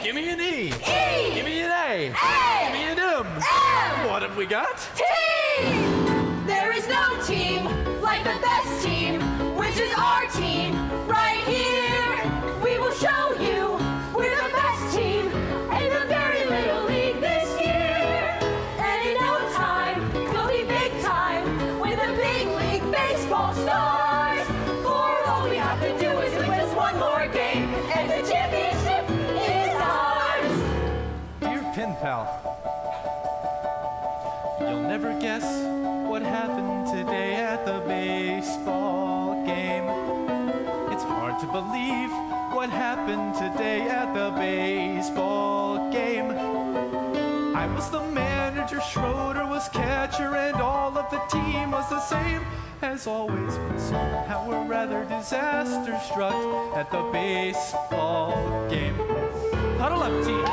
Give me an E. E! Give me an A. A! Give me an M. M! What have we got? Team! There is no team like the best team, which is our team right here. We will show you we're the best team in the very little league this year. And in no time, you'll be big time with the big league baseball stars. For all we have to do is win just one more game, and the championship is ours. Dear pen pal, you'll never guess what happened today at the baseball game. It's hard to believe what happened today at the baseball game. I was the manager, Schroeder was catcher, and all of the team was the same as always. But somehow we're rather disaster struck at the baseball game. Huddle up, team.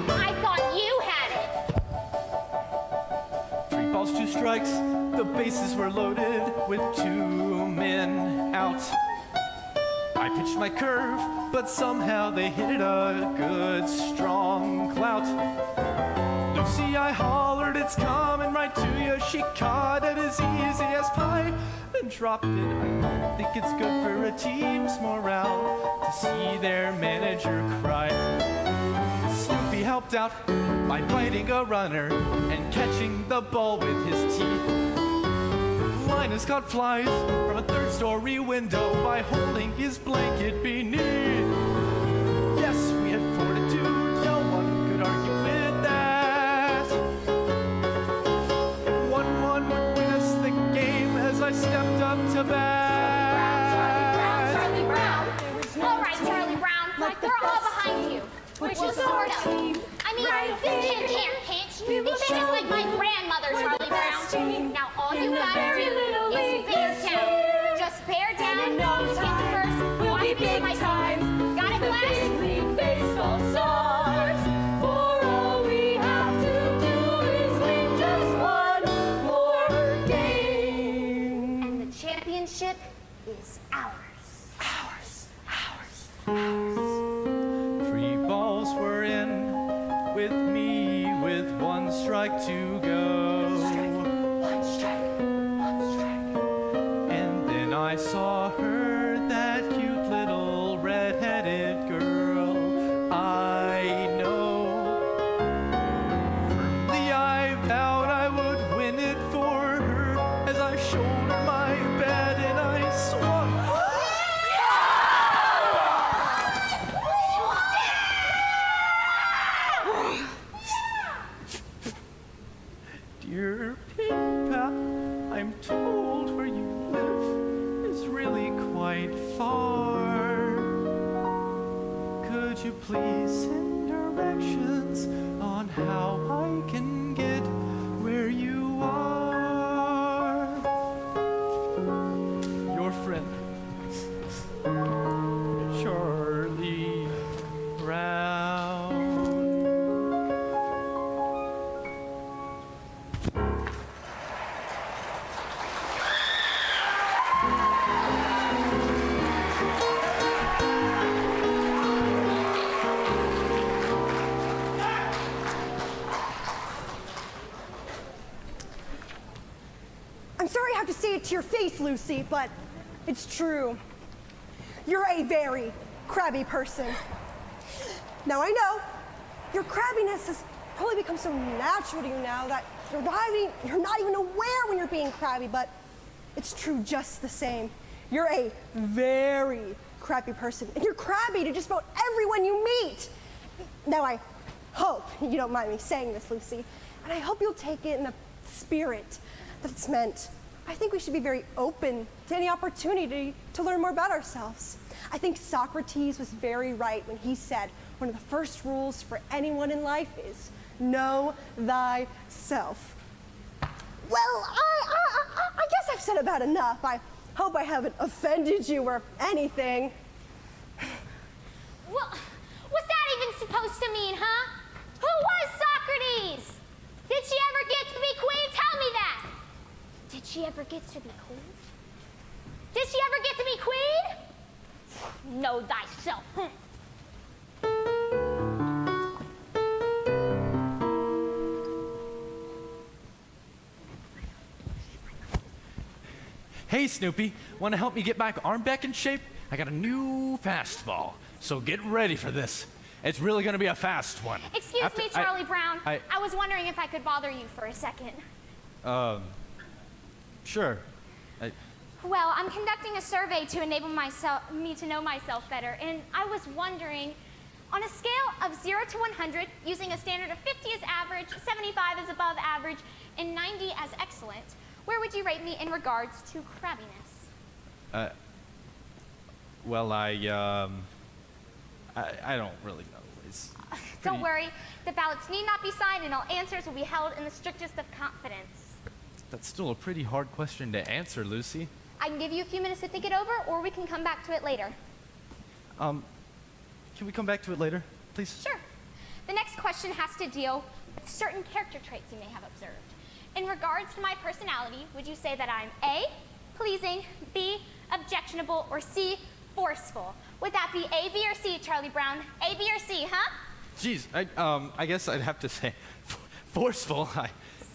I thought you had it. 3 balls, 2 strikes, the bases were loaded with 2 men out. I pitched my curve, but somehow they hit it a good strong clout. Lucy, I hollered, it's coming right to you. She caught it as easy as pie, then dropped it. I don't think it's good for a team's morale to see their manager cry. Snoopy helped out by biting a runner and catching the ball with his teeth. Linus caught flies from a 3rd-story window by holding his blanket beneath. Yes, we had fortitude, no one could argue with that. 1-1 would win us the game as I stepped up to bat. Charlie Brown. All right, Charlie Brown. We're all behind you. Which is sort of. I mean, this kid can't pitch. He's just like my grandmother, Charlie Brown. Now all you gotta do is bear down. Just bear down. Get to first. Watch me do my time. Got it, Flash? Baseball stars. For all we have to do is win just one more game. And the championship is ours. Ours. like to go. And then I saw her, that cute little red-headed girl. I know. Firmly I vowed I would win it for her as I shouldered my bed and I swung. Dear Pippa, I'm told where you live is really quite far. Could you please send directions on how I can get where you are? Your friend, Charlie Brown. I'm sorry I have to say it to your face, Lucy, but it's true. You're a very crabby person. Now I know your crabbiness has probably become so natural to you now that you're not even aware when you're being crabby, but it's true just the same. You're a very crabby person, and you're crabby to just about everyone you meet. Now I hope you don't mind me saying this, Lucy, and I hope you'll take it in a spirit that it's meant. I think we should be very open to any opportunity to learn more about ourselves. I think Socrates was very right when he said one of the first rules for anyone in life is know thyself. Well, I guess I've said about enough. I hope I haven't offended you or anything. Well, what's that even supposed to mean, huh? Who was Socrates? Did she ever get to be queen? Tell me that. Did she ever get to be queen? Did she ever get to be queen? Know thyself. Hey, Snoopy, want to help me get my arm back in shape? I got a new fastball, so get ready for this. It's really going to be a fast one. Excuse me, Charlie Brown. I was wondering if I could bother you for a second. Sure. Well, I'm conducting a survey to enable me to know myself better, and I was wondering, on a scale of 0 to 100, using a standard of 50 as average, 75 as above average, and 90 as excellent, where would you rate me in regards to crabbiness? Well, I don't really know. It's Don't worry, the ballots need not be signed, and all answers will be held in the strictest of confidence. That's still a pretty hard question to answer, Lucy. I can give you a few minutes to think it over, or we can come back to it later. Can we come back to it later, please? Sure. The next question has to deal with certain character traits you may have observed. In regards to my personality, would you say that I'm A, pleasing, B, objectionable, or C, forceful? Would that be A, B, or C, Charlie Brown? A, B, or C, huh? Geez, I guess I'd have to say forceful.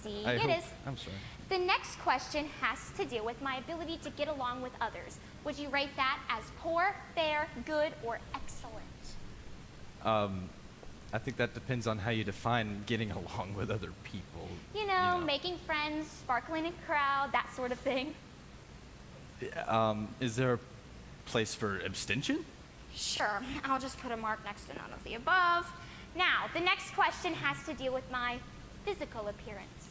C, I it hope- is. I'm sorry. The next question has to deal with my ability to get along with others. Would you rate that as poor, fair, good, or excellent? I think that depends on how you define getting along with other people. You know, making friends, sparkling in a crowd, that sort of thing. Is there a place for abstention? Sure, I'll just put a mark next to none of the above. Now, the next question has to deal with my physical appearance.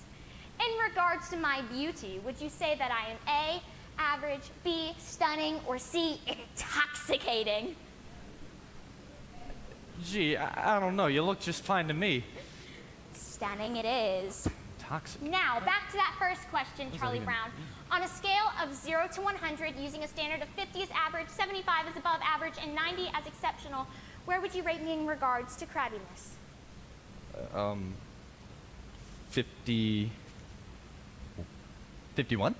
In regards to my beauty, would you say that I am A, average, B, stunning, or C, intoxicating? Gee, I don't know. You look just fine to me. Stunning it is. Toxic. Now, back to that first question, Charlie even Brown. On a scale of 0 to 100, using a standard of 50 as average, 75 as above average, and 90 as exceptional, where would you rate me in regards to crabbiness? 51?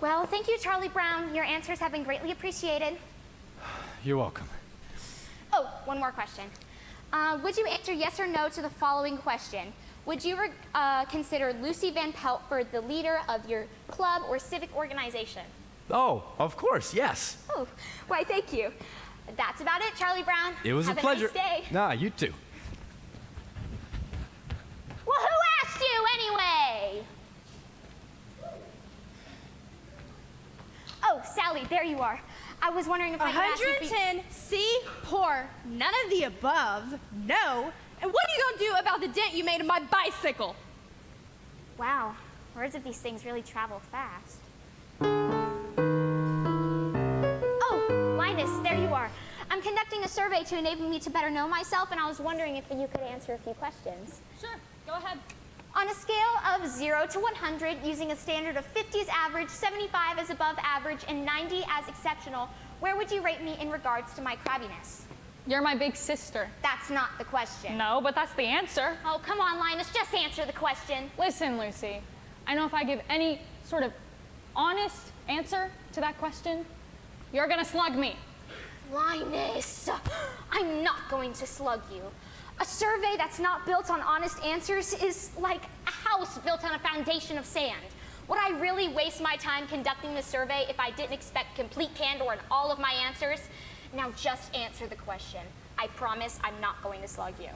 Well, thank you, Charlie Brown. Your answers have been greatly appreciated. You're welcome. Oh, one more question. Would you answer yes or no to the following question? Would you consider Lucy Van Peltford the leader of your club or civic organization? Oh, of course, yes. Oh, why, thank you. That's about it, Charlie Brown. It was Have a pleasure. Nice day. Nah, you too. Well, who asked you anyway? Oh, Sally, there you are. I was wondering if I could ask you if you... 110, C, poor, none of the above, no. And what are you gonna do about the dent you made in my bicycle? Wow, words of these things really travel fast. Oh, Linus, there you are. I'm conducting a survey to enable me to better know myself, and I was wondering if you could answer a few questions. Sure, go ahead. On a scale of 0 to 100, using a standard of 50 as average, 75 as above average, and 90 as exceptional, where would you rate me in regards to my crabbiness? You're my big sister. That's not the question. No, but that's the answer. Oh, come on, Linus, just answer the question. Listen, Lucy, I know if I give any sort of honest answer to that question, you're gonna slug me. Linus, I'm not going to slug you. A survey that's not built on honest answers is like a house built on a foundation of sand. Would I really waste my time conducting the survey if I didn't expect complete candor in all of my answers? Now just answer the question. I promise I'm not going to slug you.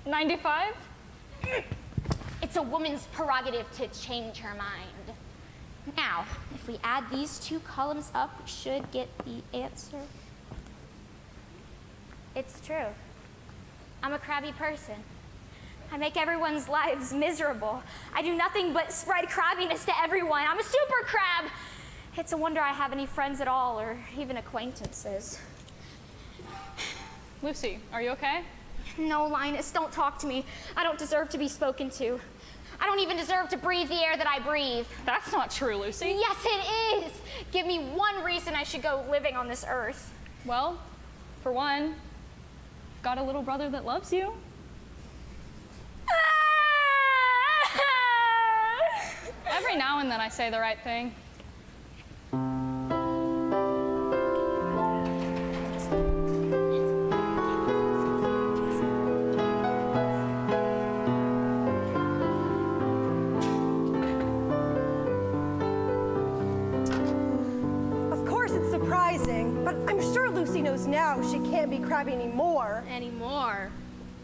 $95? It's a woman's prerogative to change her mind. Now, if we add these two columns up, we should get the answer. It's true. I'm a crabby person. I make everyone's lives miserable. I do nothing but spread crabbiness to everyone. I'm a super crab. It's a wonder I have any friends at all, or even acquaintances. Lucy, are you okay? No, Linus, don't talk to me. I don't deserve to be spoken to. I don't even deserve to breathe the air that I breathe. That's not true, Lucy. Yes, it is. Give me one reason I should go living on this earth. Well, for one, I've got a little brother that loves you. Every now and then I say the right thing. Of course it's surprising, but I'm sure Lucy knows now she can't be crabby anymore. Anymore.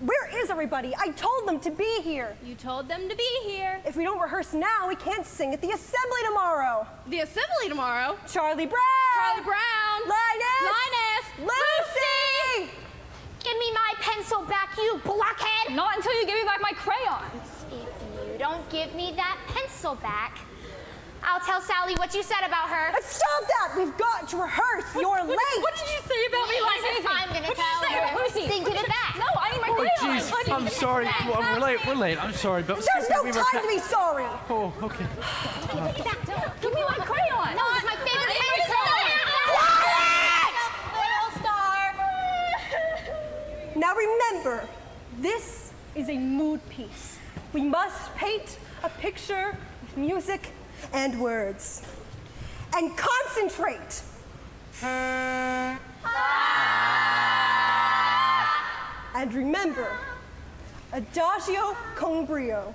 Where is everybody? I told them to be here. You told them to be here. If we don't rehearse now, we can't sing at the assembly tomorrow. The assembly tomorrow. Charlie Brown! Charlie Brown. Linus! Linus. Lucy! Give me my pencil back, you blockhead! Not until you give me back my crayons. If you don't give me that pencil back, I'll tell Sally what you said about her. Stop that! We've got to rehearse. You're late. What did you say about me, Linus? I'm gonna tell her. Lucy? Then give it back. No, I need my Oh, crayons. jeez. I'm sorry. Well, we're late. I'm sorry, but There's no time to be sorry. Oh, okay. Give it back. Give me my crayon. No, it's my favorite pencil. Now remember, this is a mood piece. We must paint a picture with music and words. And concentrate. And remember, Adagio con brio.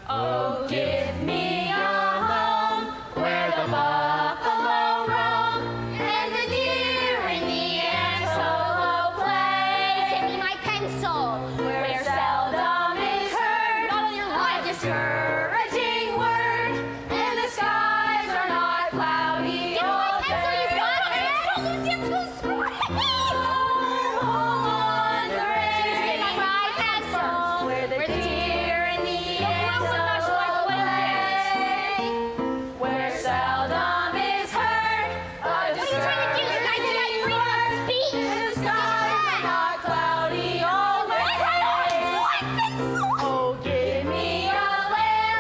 Oh, give me a home where the buffalo roam and the deer in the antelope play. Give me my pencil. Where seldom is heard a discouraging word, and the skies are not cloudy Give me my all pencil, you day. blockhead! Lucy, I'm so sorry. Home on the range, Give me my pencil. where the deer in the antelope play, where seldom is heard a What are you trying to do? You guys did not free us speak. the skies are not cloudy all day. Oh, give me a land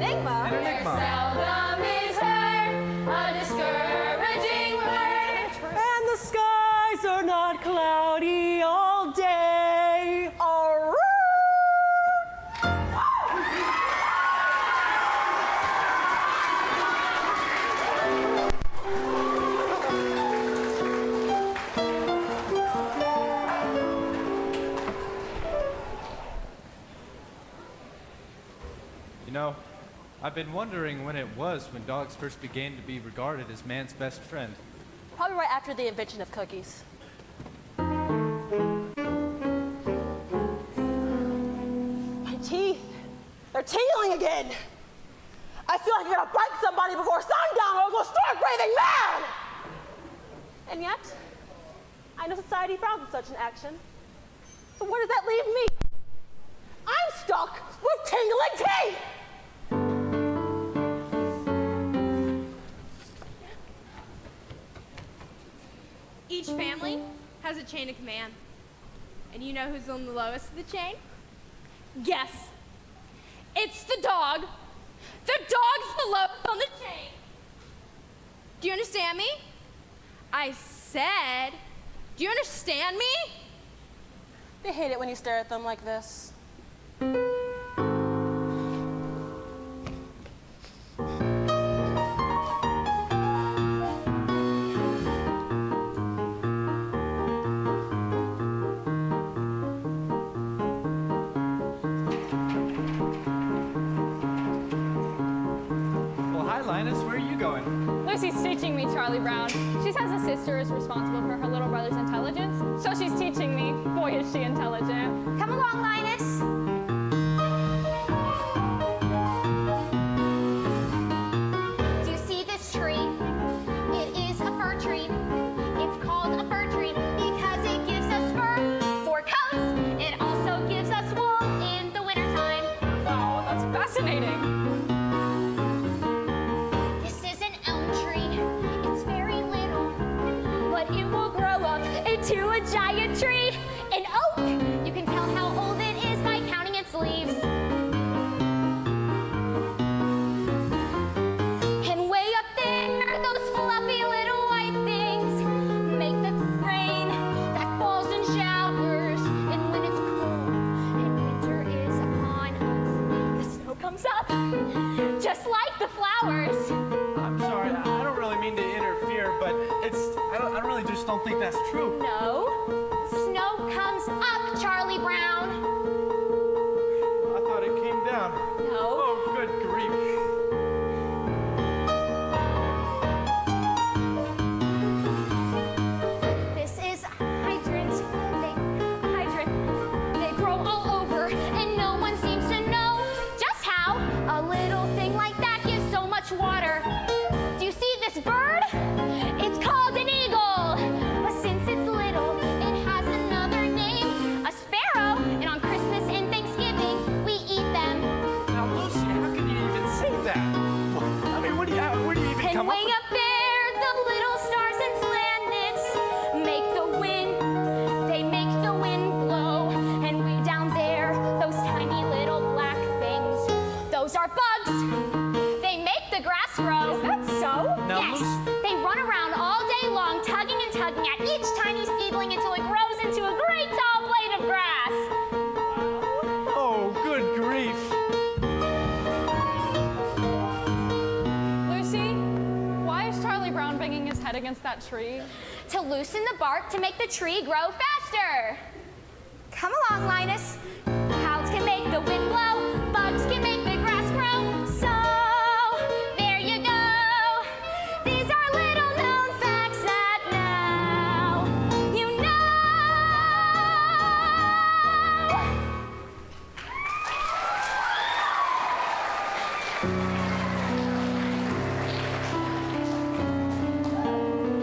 enigma. An enigma. Seldom is heard a discouraging word. And the skies are not cloudy all day. You know, I've been wondering when it was when dogs first began to be regarded as man's best friend. Probably right after the invention of cookies. My teeth, they're tingling again. I feel like I'm gonna bite somebody before sundown or I'm gonna start breathing mad. And yet, I know society frowns at such an action. So where does that leave me? I'm stuck with tingling teeth. Each family has a chain of command. And you know who's on the lowest of the chain? Guess. It's the dog. The dog's the lowest on the chain. Do you understand me? I said, do you understand me? They hate it when you stare at them like this. Well, hi, Linus. Where are you going? Lucy's teaching me, Charlie Brown. She says a sister is responsible for her little brother's intelligence, so she's teaching me. Boy, is she intelligent. Come along, Linus. Do you see this tree? It is a fir tree. It's called a fir tree because it gives us fur for coats. It also gives us wool in the wintertime. Wow, that's fascinating. This is an elm tree. It's very little, but it will grow up into a giant tree. An oak. You can tell how old it is by counting its leaves. And way up there, those fluffy little white things make the rain that falls in showers. And when it's cold and winter is upon us, the snow comes up, just like the flowers. I'm sorry. I don't really mean to interfere, but I really just don't think that's true. No, snow comes up, Charlie Brown. I thought it came down. No. Oh, good grief. This is a hydrant. They grow all over, and no one seems to know just how a little thing like that gives so much water. Do you see this bird? It's called an eagle. But since it's little, it has another name, a sparrow. And on Christmas and Thanksgiving, we eat them. Now, Lucy, how can you even say that? I mean, where do you even And come way up up there, the little stars and planets make the wind. They make the wind blow. And way down there, those tiny little black things, those are bugs. They make the grass grow. Is that so? Now, Yes. Lucy- They run around all day long, tugging and tugging at each tiny seedling until it grows into a great tall blade of grass. Oh, good grief. Lucy, why is Charlie Brown banging his head against that tree? To loosen the bark to make the tree grow faster. Come along, Linus. Clouds can make the wind blow, bugs can make the grass grow. So, there you go. These are little known facts that now you know.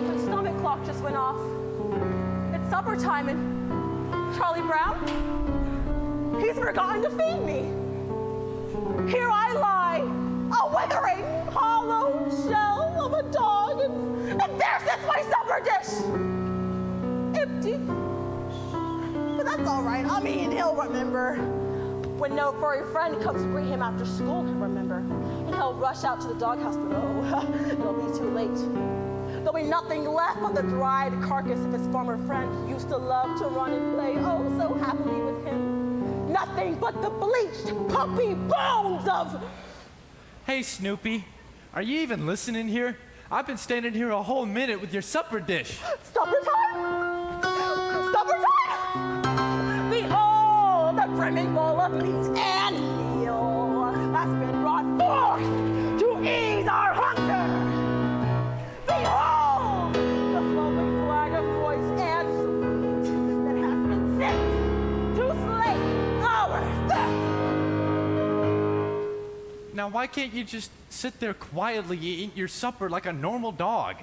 My stomach clock just went off. It's supper time and Charlie Brown, he's forgotten to feed me. Here I lie, a withering, hollow shell of a dog, and there sits my supper dish. Empty. But that's all right. I mean, he'll remember. When no furry friend comes to greet him after school, he'll remember. I'll rush out to the doghouse, but oh, it'll be too late. There'll be nothing left but the dried carcass of his former friend who used to love to run and play oh so happily with him. Nothing but the bleached, puppy bones of... Hey, Snoopy, are you even listening here? I've been standing here a whole minute with your supper dish. Supper time? Supper time? Behold, the brimming bowl of meat and meal has been brought forth to ease our hunger. Behold, the flowing flag of voice and sweet that has been sent to slay our thirst. Now, why can't you just sit there quietly eating your supper like a normal dog?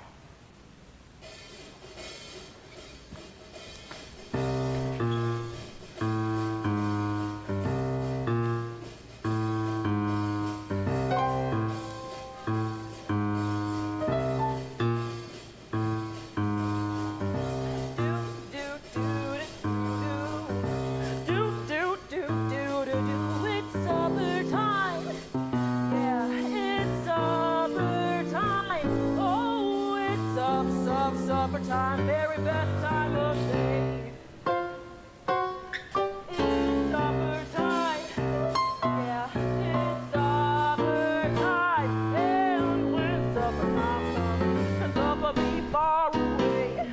Supper time, very best time of day. It's supper time, yeah, it's supper time. And when supper time comes, can supper be far away?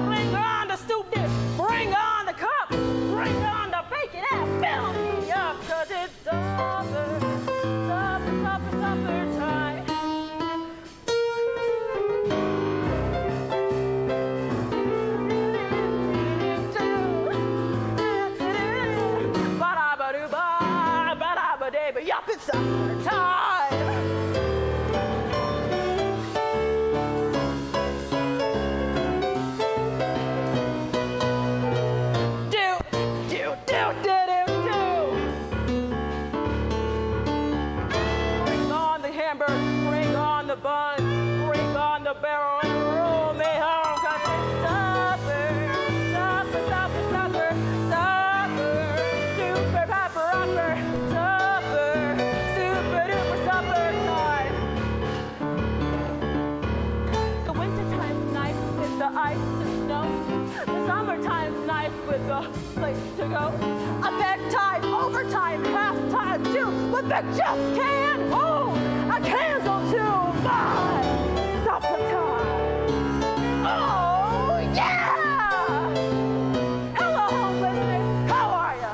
Bring on the soup dish, bring on the cup, bring on the bacon and fill me up, 'cause it's supper, supper, supper, supper time. Yup, it's supper time. Do, do, do, do, do, do. Bring on the hamburger, bring on the bun, bring on the barrel and roll me home, 'cause it's supper, supper, supper, supper, supper, super pepper upper, supper, super duper supper time. The wintertime's nice with the ice and snow. The summertime's nice with the place to go. A bedtime, overtime, halftime too, but they just can't hold a candle to my supper time. Oh yeah! Hello, home listeners. How are ya?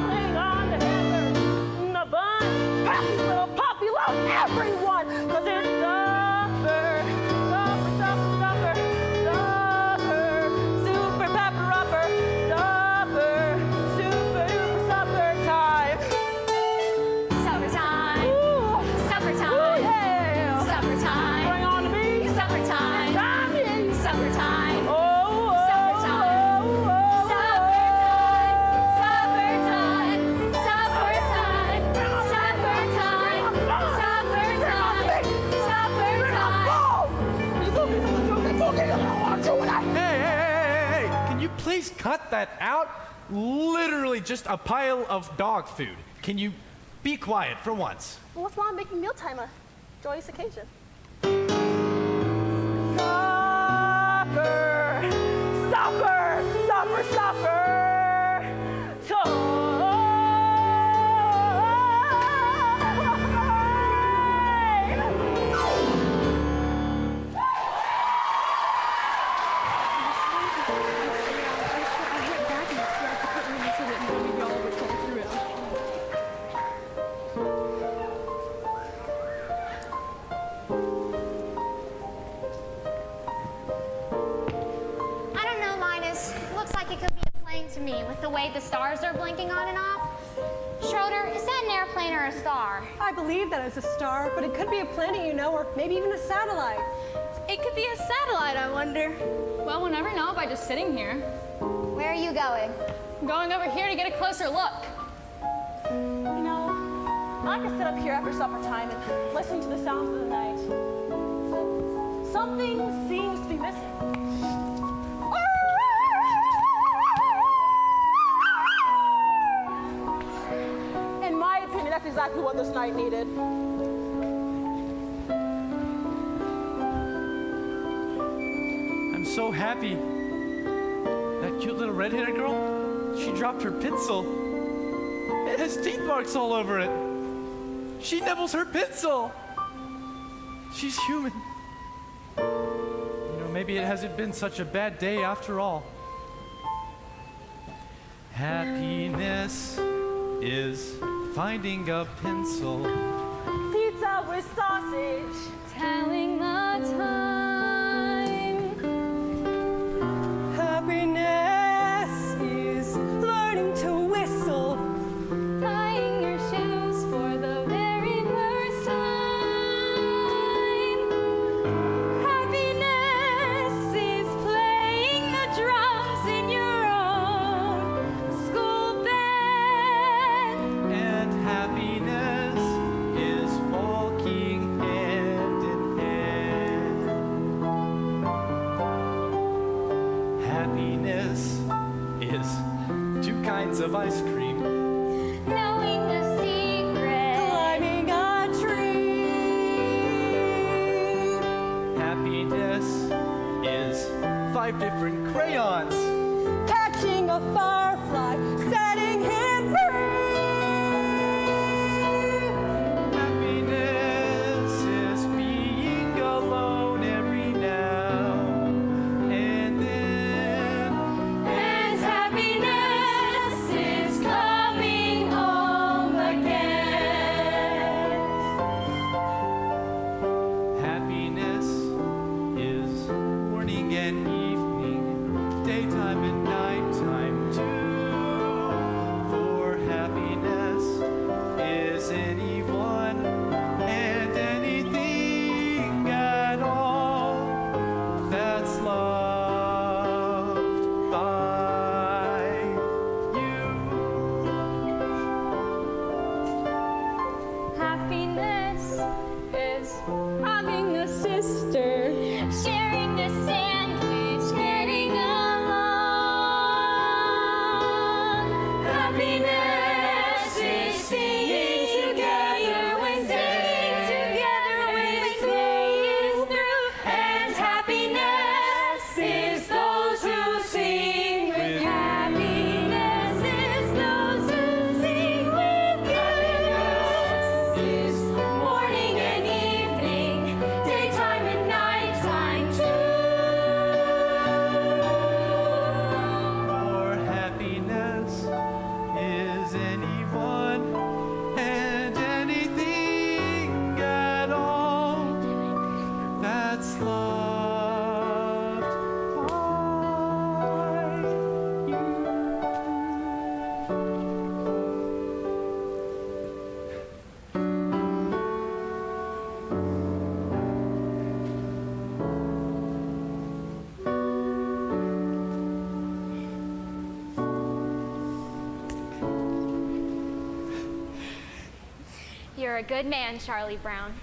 Bring on the hamburger, the bun, Pappy little puppy love everyone, 'cause it's supper, supper, supper, supper, supper, super pepper upper, supper, super duper supper time. Supper time. Ooh, Supper ooh, time. yeah. Supper time. Bring on the beef. Supper time. Tommy. Supper time. Oh, oh, Supper time. oh, oh, Supper time. Supper time. Supper time. Supper time. Supper time. Supper time. Hey, can you please cut that out? Literally just a pile of dog food. Can you be quiet for once? Well, what's wrong making mealtime a joyous occasion? Supper, supper, supper, supper. I don't know, Linus. Looks like it could be a plane to me with the way the stars are blinking on and off. Schroeder, is that an airplane or a star? I believe that it's a star, but it could be a planet, you know, or maybe even a satellite. It could be a satellite, I wonder. Well, we'll never know by just sitting here. Where are you going? I'm going over here to get a closer look. You know, I could sit up here after supper time and listen to the sounds of the night. Something seems to be missing. That's exactly what this night needed. I'm so happy. That cute little red-haired girl, she dropped her pencil. It has teeth marks all over it. She nibbles her pencil. She's human. You know, maybe it hasn't been such a bad day after all. Happiness is finding a pencil. Pizza with sausage. Telling the time. Happiness is learning to whistle. Tying your shoes for the very first time. Happiness is playing the drums in your own school band. And happiness is walking hand in hand. Happiness is 2 kinds of ice cream. Knowing the secret. Climbing a tree. Happiness is 5 different crayons. Catching a firefly, setting him free. Happiness is being alone every now and then. And happiness is coming home again. Happiness is morning and evening, daytime and nighttime too. For happiness is anyone and anything at all that's loved by you. Happiness is having a sister. Sharing the sandwich, getting along. Happiness is singing together when day is through. And happiness is those who sing with you. Happiness is those who sing with you. Happiness is morning and evening, daytime and nighttime too. For happiness is anyone and anything at all that's loved by you. You're a good man, Charlie Brown.